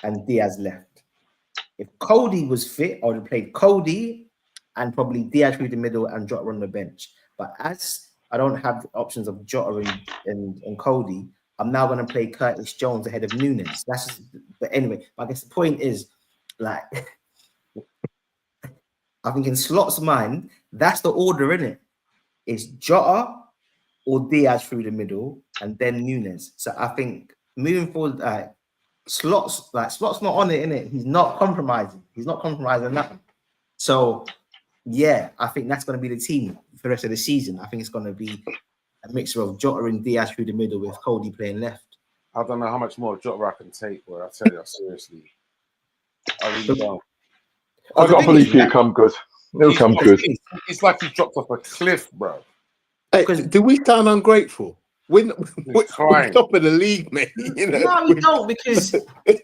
and Diaz left. If Cody was fit, I would have played Cody and probably Diaz through the middle and Jota on the bench. But as I don't have the options of Jota and Cody, I'm now going to play Curtis Jones ahead of Nunes. But anyway, I guess the point is, like, I think in Slot's mind, that's the order, innit? It's Jota or Diaz through the middle, and then Nunes. So I think moving forward, Slot's not on it, innit? He's not compromising. He's not compromising nothing. So yeah, I think that's going to be the team for the rest of the season. I think it's going to be a mixture of Jota and Diaz through the middle with Cody playing left. I don't know how much more Jota I can take, bro. I tell you, seriously, I really don't. I got to believe he'll come good. He'll come good. It's like he dropped off a cliff, bro. Hey, do we sound ungrateful? We're top of the league, mate. You know? No, we don't, because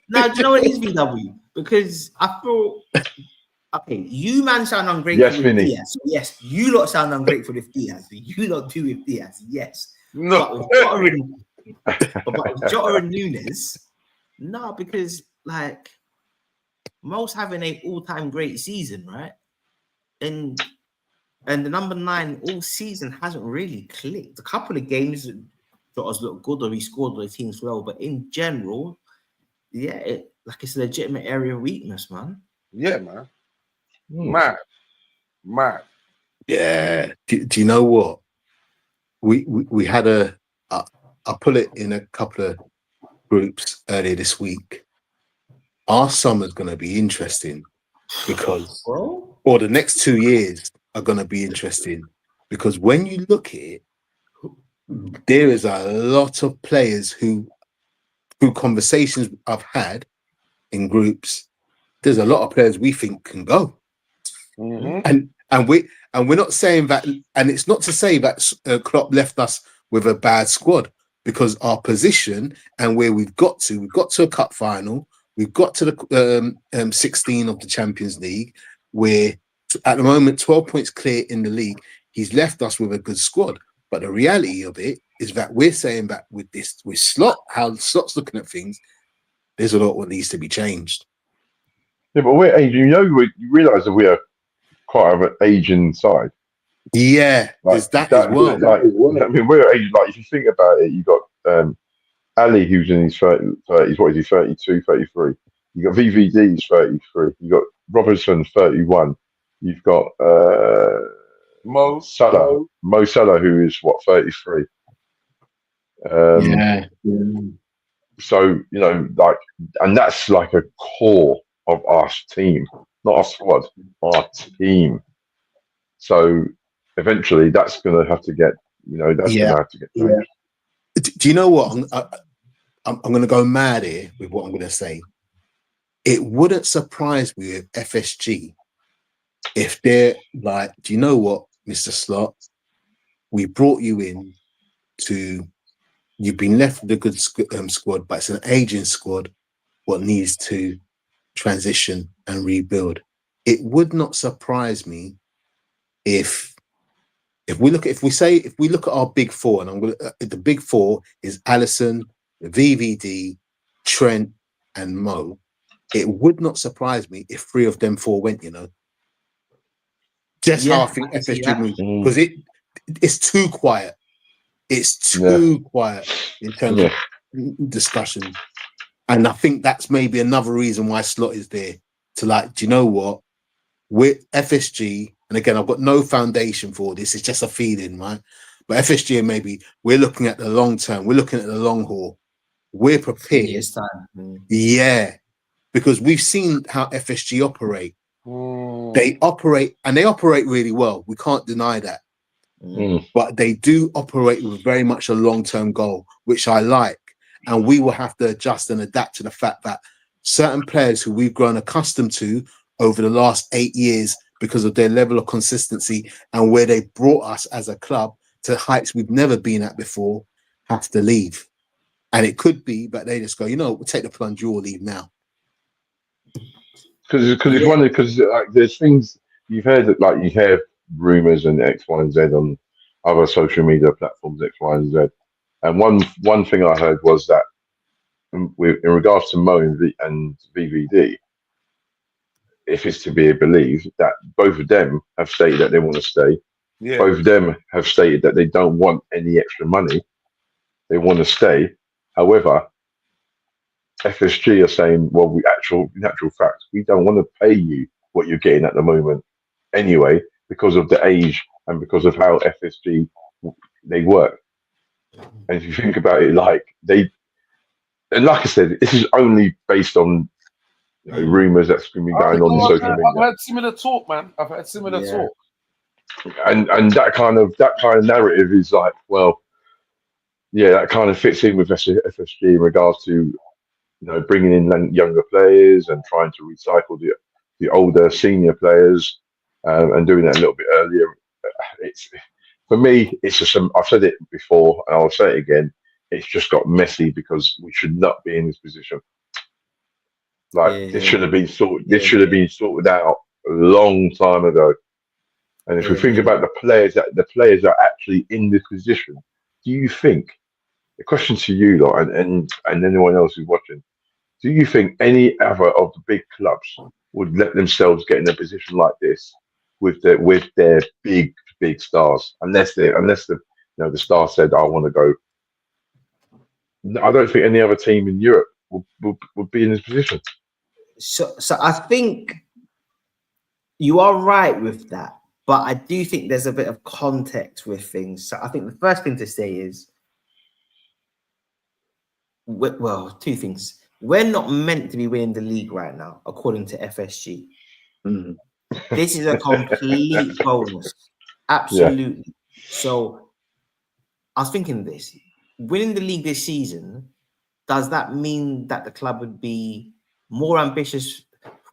now do you know what it is, VW? Because I feel okay, you man sound ungrateful Yes, with Vinny. Diaz. Yes, you lot sound ungrateful with Diaz. You lot do with Diaz, yes. No, but with Jota and Nunes, no, because like Mo's having an all-time great season, right? And the number 9 all season hasn't really clicked. A couple of games Jota's looked good or he scored or the team's well, but in general, yeah, it's a legitimate area of weakness, man. Yeah, man. Mad. Yeah. Do you know what? We had I put it in a couple of groups earlier this week. Our summer's going to be interesting because, or the next 2 years are going to be interesting because when you look at it, there is a lot of players who, through conversations I've had in groups, there's a lot of players we think can go. Mm-hmm. And we're not saying that, and it's not to say that Klopp left us with a bad squad, because our position and where we've got to a cup final, We've got to the 16 of the Champions League. We're at the moment 12 points clear in the league. He's left us with a good squad. But the reality of it is that we're saying that with Slot, how Slot's looking at things, there's a lot what needs to be changed. Yeah, but we're aging. You realise that we are quite of an aging side. Yeah, there's that as well. Like, I mean, we're aging. Like, if you think about it, you got Ali, who's in his 30s. What is he? 32, 33. You got VVD, who's 33. You got Robertson, 31. You've got Mo Salah, who is what, 33. Yeah. So, like, and that's like a core of our team, not our squad, our team. So eventually that's going to have to get, going to have to get changed. Do you know what? I'm going to go mad here with what I'm going to say. It wouldn't surprise me with FSG if they're like, do you know what, Mr. Slot? We brought you in you've been left with a good squad, but it's an aging squad what needs to transition and rebuild. It would not surprise me if we look at our big four, and the big four is Alisson, VVD, Trent, and Mo. It would not surprise me if 3 of them 4 went. Just how I think FSG moves, because it's too quiet. It's too quiet in terms of discussions. And I think that's maybe another reason why Slot is there to, like, do you know what? We're FSG, and again, I've got no foundation for this. It's just a feeling, right? But FSG, and maybe we're looking at the long term. We're looking at the long haul. We're prepared. Years time. Yeah, because we've seen how FSG operate. They operate really well. We can't deny that. But they do operate with very much a long-term goal, which I like. And we will have to adjust and adapt to the fact that certain players who we've grown accustomed to over the last 8 years because of their level of consistency and where they brought us as a club to heights we've never been at before have to leave. And it could be that they just go, we'll take the plunge, you all leave now. Because like, there's things you've heard that, like, you hear rumors and X, Y, and Z on other social media platforms, X, Y, and Z. And one thing I heard was that in regards to Mo and VVD, if it's to be believed, that both of them have stated that they want to stay. Yeah. Both of them have stated that they don't want any extra money. They want to stay. However, FSG are saying, well, in actual fact, we don't want to pay you what you're getting at the moment anyway, because of the age and because of how FSG they work. And if you think about it, like and like I said, this is only based on rumors that's going to be going on in social media. I've had similar talk, man. I've had similar talk. And that kind of narrative is like, well, yeah, that kind of fits in with FSG in regards to bringing in younger players and trying to recycle the older senior players and doing that a little bit earlier. For me, it's just I've said it before and I'll say it again. It's just got messy because we should not be in this position. Like this should have been sorted. This should have been sorted out a long time ago. And if we think about the players that are actually in this position, do you think? The question to you, lot, and anyone else who's watching, do you think any other of the big clubs would let themselves get in a position like this with their big stars, unless the star said, "I want to go"? I don't think any other team in Europe would be in this position. So I think you are right with that, but I do think there's a bit of context with things. So I think the first thing to say is, well, two things. We're not meant to be winning the league right now, according to FSG. This is a complete bonus. Absolutely. Yeah. So I was thinking this. Winning the league this season, does that mean that the club would be more ambitious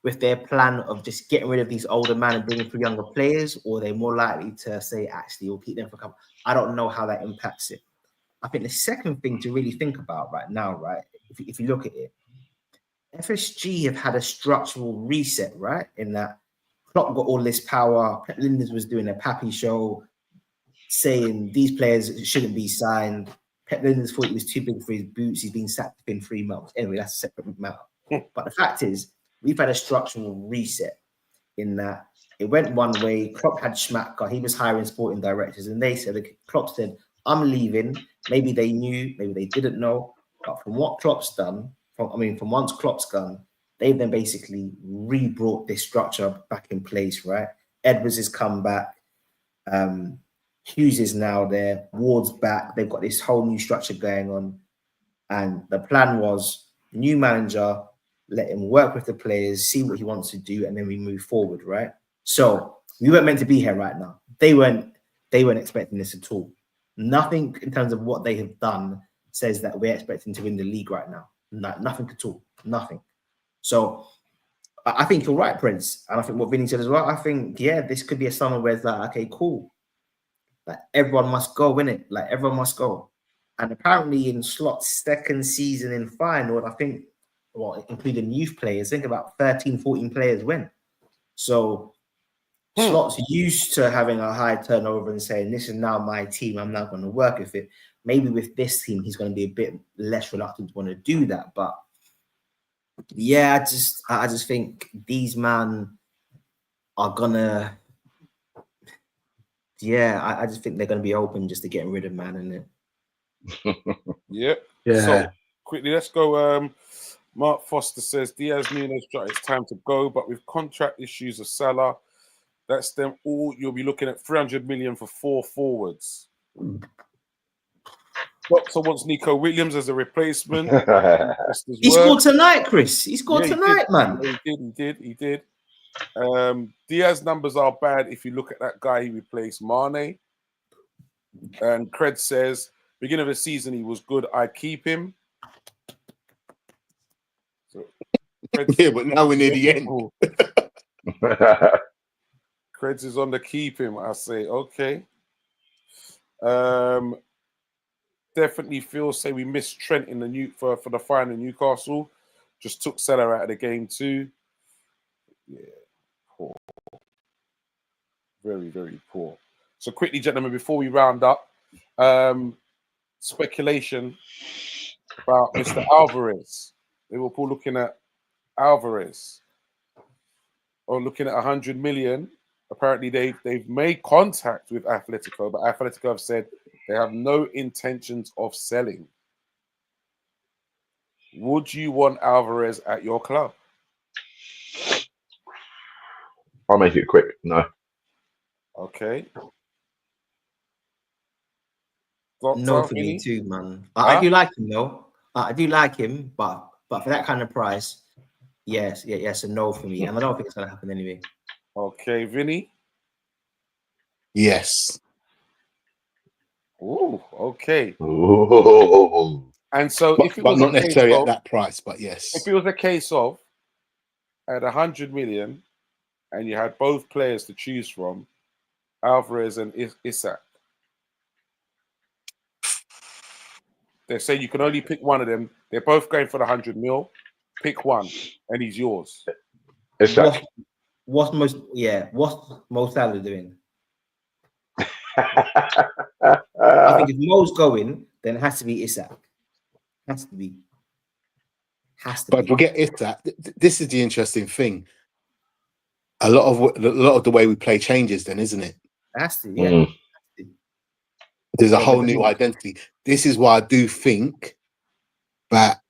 with their plan of just getting rid of these older men and bringing through younger players? Or are they more likely to say, actually, we'll keep them for a couple? I don't know how that impacts it. I think the second thing to really think about right now, right, if you look at it, FSG have had a structural reset, right? In that Klopp got all this power. Pep Linders was doing a Pappy show, saying these players shouldn't be signed. Pep Linders thought he was too big for his boots. He's been sacked within 3 months. Anyway, that's a separate matter. But the fact is, we've had a structural reset in that it went one way. Klopp had Schmatka. He was hiring sporting directors, and they said, Klopp said, I'm leaving. Maybe they knew, maybe they didn't know. But from what Klopp's done, from once Klopp's gone, they've then basically re-brought this structure back in place, right? Edwards has come back. Hughes is now there. Ward's back. They've got this whole new structure going on. And the plan was new manager, let him work with the players, see what he wants to do, and then we move forward, right? So we weren't meant to be here right now. They weren't expecting this at all. Nothing in terms of what they have done says that we're expecting to win the league right now. Nothing at all. Nothing. So I think you're right, Prince. And I think what Vinny said as well, I think, yeah, this could be a summer where it's like, okay, cool. Like everyone must go, innit? Like everyone must go. And apparently in Slot's second season in final, I think, well, including youth players, I think about 13, 14 players went. So Slot's used to having a high turnover and saying, this is now my team, I'm not going to work with it. Maybe with this team, he's going to be a bit less reluctant to want to do that. But yeah, I just think these man are gonna. Yeah, I just think they're gonna be open just to getting rid of man, isn't it? Yeah. Yeah. So quickly, let's go. Mark Foster says Diaz, Nunes, Jota, it's time to go, but with contract issues of Salah, that's them all. You'll be looking at 300 million for 4 forwards. Doctor wants Nico Williams as a replacement. He scored tonight, Chris. He scored tonight, man. He did. Diaz numbers are bad if you look at that guy he replaced, Mane. And Cred says, beginning of the season, he was good. I keep him. So, Yeah, but now we're near the end. Creds is on the keep him. I say, okay. Definitely Phil say we missed Trent in the for the final in Newcastle. Just took Salah out of the game too. Yeah, poor. Very, very poor. So quickly, gentlemen, before we round up, speculation about Mr. Alvarez. Liverpool looking at Alvarez. Or looking at 100 million. Apparently, they've made contact with Atletico, but Atletico have said they have no intentions of selling. Would you want Alvarez at your club? I'll make it quick. No. Okay. No for me too, man. I do like him though. I do like him, but for that kind of price, yes, a no for me. And I don't think it's gonna happen anyway. Okay, Vinny. Yes. Ooh, okay. Ooh. And so, But, if it but was not a necessarily case at of, that price, but yes. if it was a case of at 100 million, and you had both players to choose from, Alvarez and Isak, they're saying you can only pick one of them. They're both going for the 100 mil. Pick one, and he's yours. Isak. What's most Salah doing? I think if Mo's going, then it has to be Isak. Has to be. But forget Isak. This is the interesting thing. A lot of the way we play changes, then, isn't it? It has to, yeah. There's a whole new identity. This is why I do think that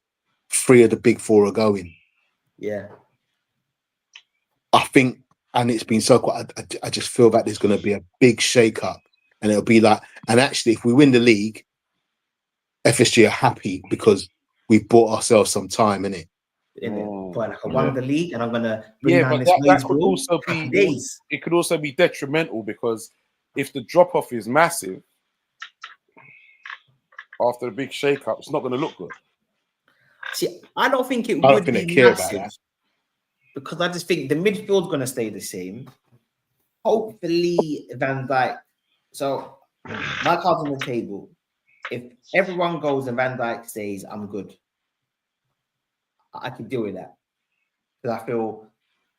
3 of the big 4 are going. Yeah. I think, and it's been so quite. I just feel that there's going to be a big shake-up, and it'll be like. And actually, if we win the league, FSG are happy because we've bought ourselves some time, innit? Like I won the league, and I'm gonna bring but that could also be days. It could also be detrimental because if the drop off is massive after a big shake-up, it's not going to look good. See, I don't think it would be massive because I just think the midfield's going to stay the same. Hopefully, Van Dijk. So my cards on the table. If everyone goes and Van Dijk stays, I'm good. I can deal with that. Because I feel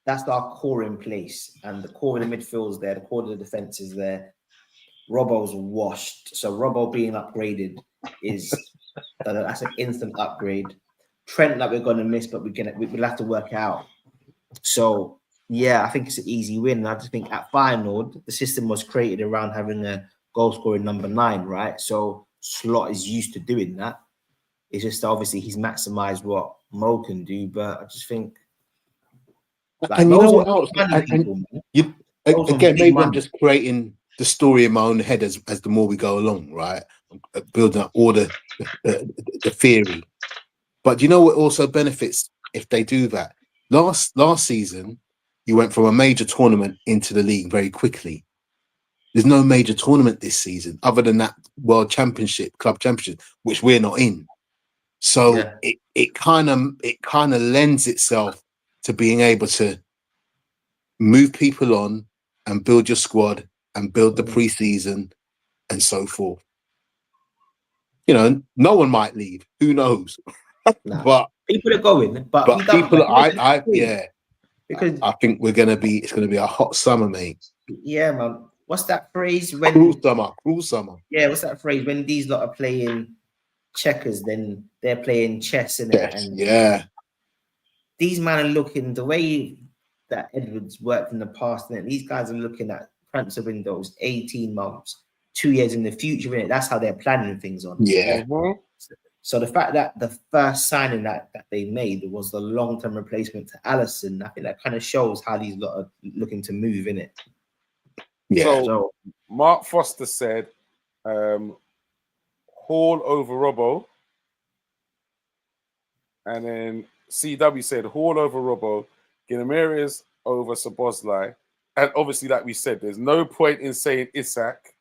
that's our core in place. And the core of the midfield is there, the core of the defense is there. Robbo's washed. So Robbo being upgraded is that's an instant upgrade. Trent that we're gonna miss, but we'll have to work out. So yeah, I think it's an easy win. I just think at Feyenoord, the system was created around having a goal scoring number 9, right? So Slot is used to doing that. It's just obviously he's maximized what Mo can do, but I just think. And you know what else? Those Again, on maybe big I'm just creating the story in my own head as the more we go along, right? Building up all the theory. But you know what also benefits if they do that? Last season, you went from a major tournament into the league very quickly. There's no major tournament this season other than that World Championship, Club Championship, which we're not in. So it kind of lends itself to being able to move people on and build your squad and build the preseason and so forth. You know, no one might leave. Who knows? Nah. But people are going. But people, because I think it's going to be a hot summer, mate. Yeah, man. What's that phrase? Cruel summer. Yeah, what's that phrase? When these lot are playing checkers, then they're playing chess, innit? Yes, And yeah. These men are looking the way that Edwards worked in the past, and these guys are looking at transfer windows, 18 months, 2 years in the future, innit? That's how they're planning things on. Yeah. So the fact that the first signing that they made was the long-term replacement to Alisson, I think that kind of shows how these lot are looking to move, innit? Yeah. So Mark Foster said, Hall over Robbo. And then CW said, Hall over Robbo, Guimaraes over Szoboszlai. And obviously, like we said, there's no point in saying Isak.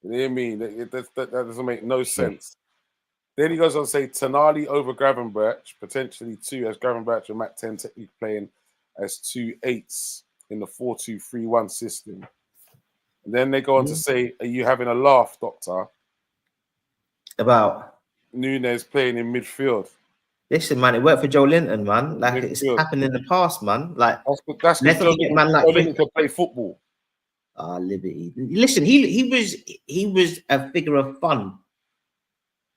You know what I mean? That doesn't make no sense. Then he goes on to say Tonali over Gravenberch, potentially 2, as Gravenberch and Matt 10 technically playing as 2 8s in the 4-2-3-1 system. And then they go on to say, are you having a laugh, Doctor? About Nunes playing in midfield. Listen, man, it worked for Joe Linton, man. Like Midfield. It's happened in the past, man. Like that's let's because get man like Joe Linton can play football. Liberty. Listen, he was a figure of fun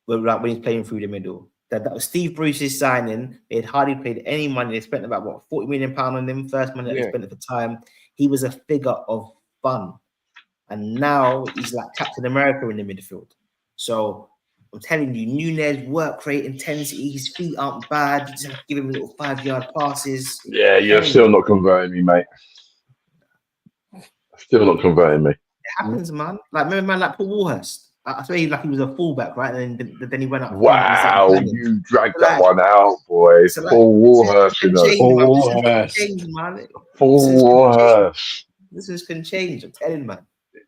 when he's playing through the middle. That was Steve Bruce's signing. They had hardly paid any money. They spent about what £40 million on him. First money that they spent at the time. He was a figure of fun, and now he's like Captain America in the midfield. So I'm telling you, Nunes work rate, intensity. His feet aren't bad. You just have to give him little 5-yard passes. Yeah, you're still not converting me, mate. Still not converting me. It happens, man. Like remember, man, like Paul Warhurst. I swear, he was a fullback, right? And then he went up. Wow, you dragged that one out, boy. So Paul Warhurst, Paul Warhurst. This can change. I'm telling you, man.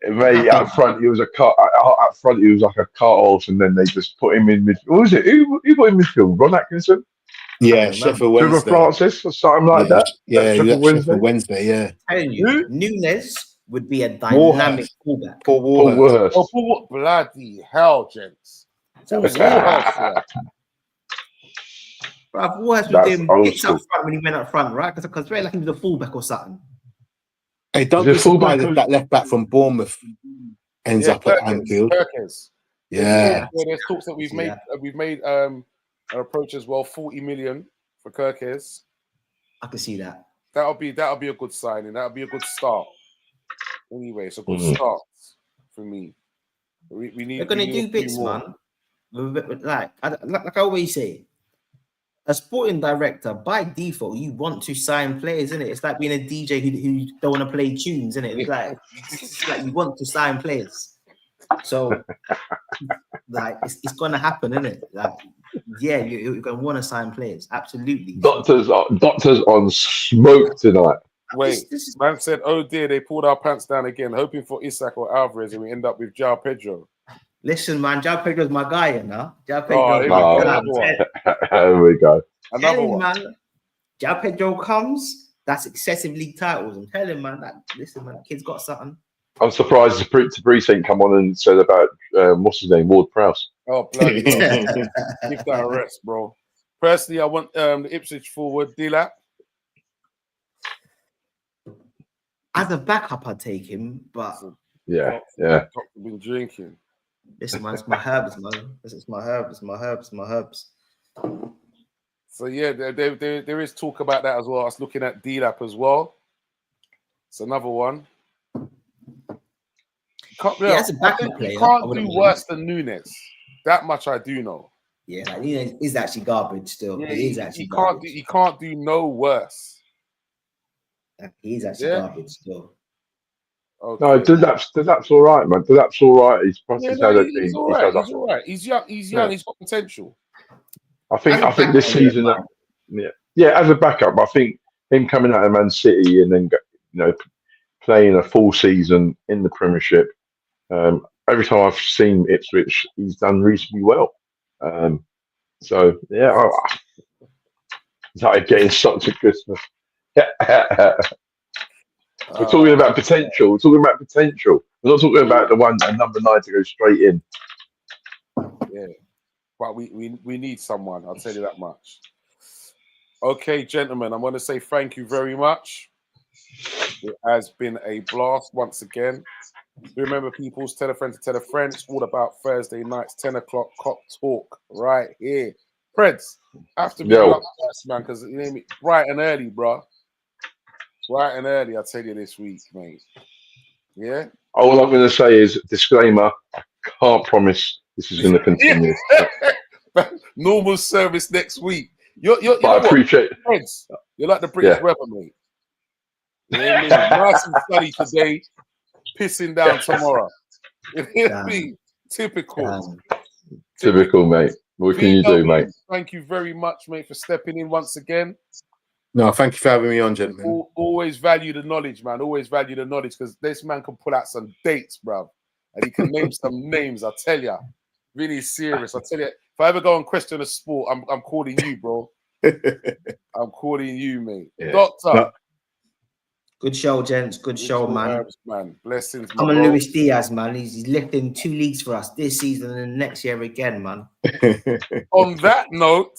Mate, up front he was a car. Up front he was like a car horse, and then they just put him in midfield. What was it? Who put him in midfield? Ron Atkinson? Yeah, Sheffield Wednesday. Trevor Francis or something like that. Yeah, Sheffield Wednesday. Yeah. I'm telling you, Nunes would be a dynamic fullback. Paul Warhurst. Oh, Paul, bloody hell, gents! Warhurst was doing bits up front when he went up front, right? Because it's very like he was a fullback or something. Hey, don't be surprised if that left back from Bournemouth ends up at Anfield. Yeah. There's talks that we've made an approach as well. 40 million for Kirkes. I can see that. That'll be a good signing. That'll be a good start. Anyway, it's a good start for me. We need. We're gonna do bits, man. Like I always say, a sporting director by default, you want to sign players, isn't it? It's like being a DJ who don't want to play tunes, isn't it? It's like you want to sign players. So, like, it's gonna happen, isn't it? Like, yeah, you're gonna want to sign players, absolutely. Doctors on smoke tonight. Wait, man said, oh dear, they pulled our pants down again, hoping for Isak or Alvarez, and we end up with João Pedro. Listen, man, João Pedro's my guy, you know. João Pedro. There we go. Another one. Man, João Pedro comes, that's excessive league titles. I'm telling man, listen, man, that kid's got something. I'm surprised Tabrice ain't come on and said about what's his name, Ward Prowse. Oh, bloody hell. Give that a rest, bro. Personally, I want the Ipswich forward, Dilap. As a backup, I'd take him, but Yeah. Doctor been drinking. listen, man, it's my herbs, man. It's my herbs. So yeah, there is talk about that as well. I was looking at Dilap as well. It's another one. As a backup player, you can't do worse than Nunes. That much I do know. Yeah, like, he's actually garbage still. Yeah, he is actually he can't do no worse. He's actually garbage still. Okay. No, Dilap's all right, man. Dilap's all right. He's all right. He's all right. He's young. He's got potential. I think this season, as a backup, I think him coming out of Man City and then playing a full season in the Premiership. Every time I've seen Ipswich, he's done reasonably well. So yeah, it's like getting such a Christmas. We're talking about potential. We're talking about potential. We're not talking about the one at number 9 to go straight in. Yeah, but we need someone. I'll tell you that much. Okay, gentlemen, I want to say thank you very much. It has been a blast once again. Remember, people, tell a friend to tell a friend. It's all about Thursday nights, 10 o'clock, Cop Talk, right here. Preds, I have to be up first, man, because you know bright and early, bro. Bright and early, I'll tell you this week, mate. Yeah? All I'm going to say is, disclaimer, I can't promise this is going to continue. Normal service next week. But I appreciate it. Preds, you're like the British weather, mate. You know what I mean? Nice and sunny today, pissing down tomorrow. You know what I mean? Typical. Typical, mate. What can you do, mate? Thank you very much, mate, for stepping in once again. No, thank you for having me on, gentlemen. Always value the knowledge, man. Always value the knowledge, because this man can pull out some dates, bro. And he can name some names, I tell you. Really serious. I tell you, if I ever go and question a sport, I'm calling you, bro. I'm calling you, mate. Yeah. Doctor. No. Good show, gents. Good show, man. Blessings, I'm on Luis Diaz, man. He's lifting 2 leagues for us this season and next year again, man. On that note,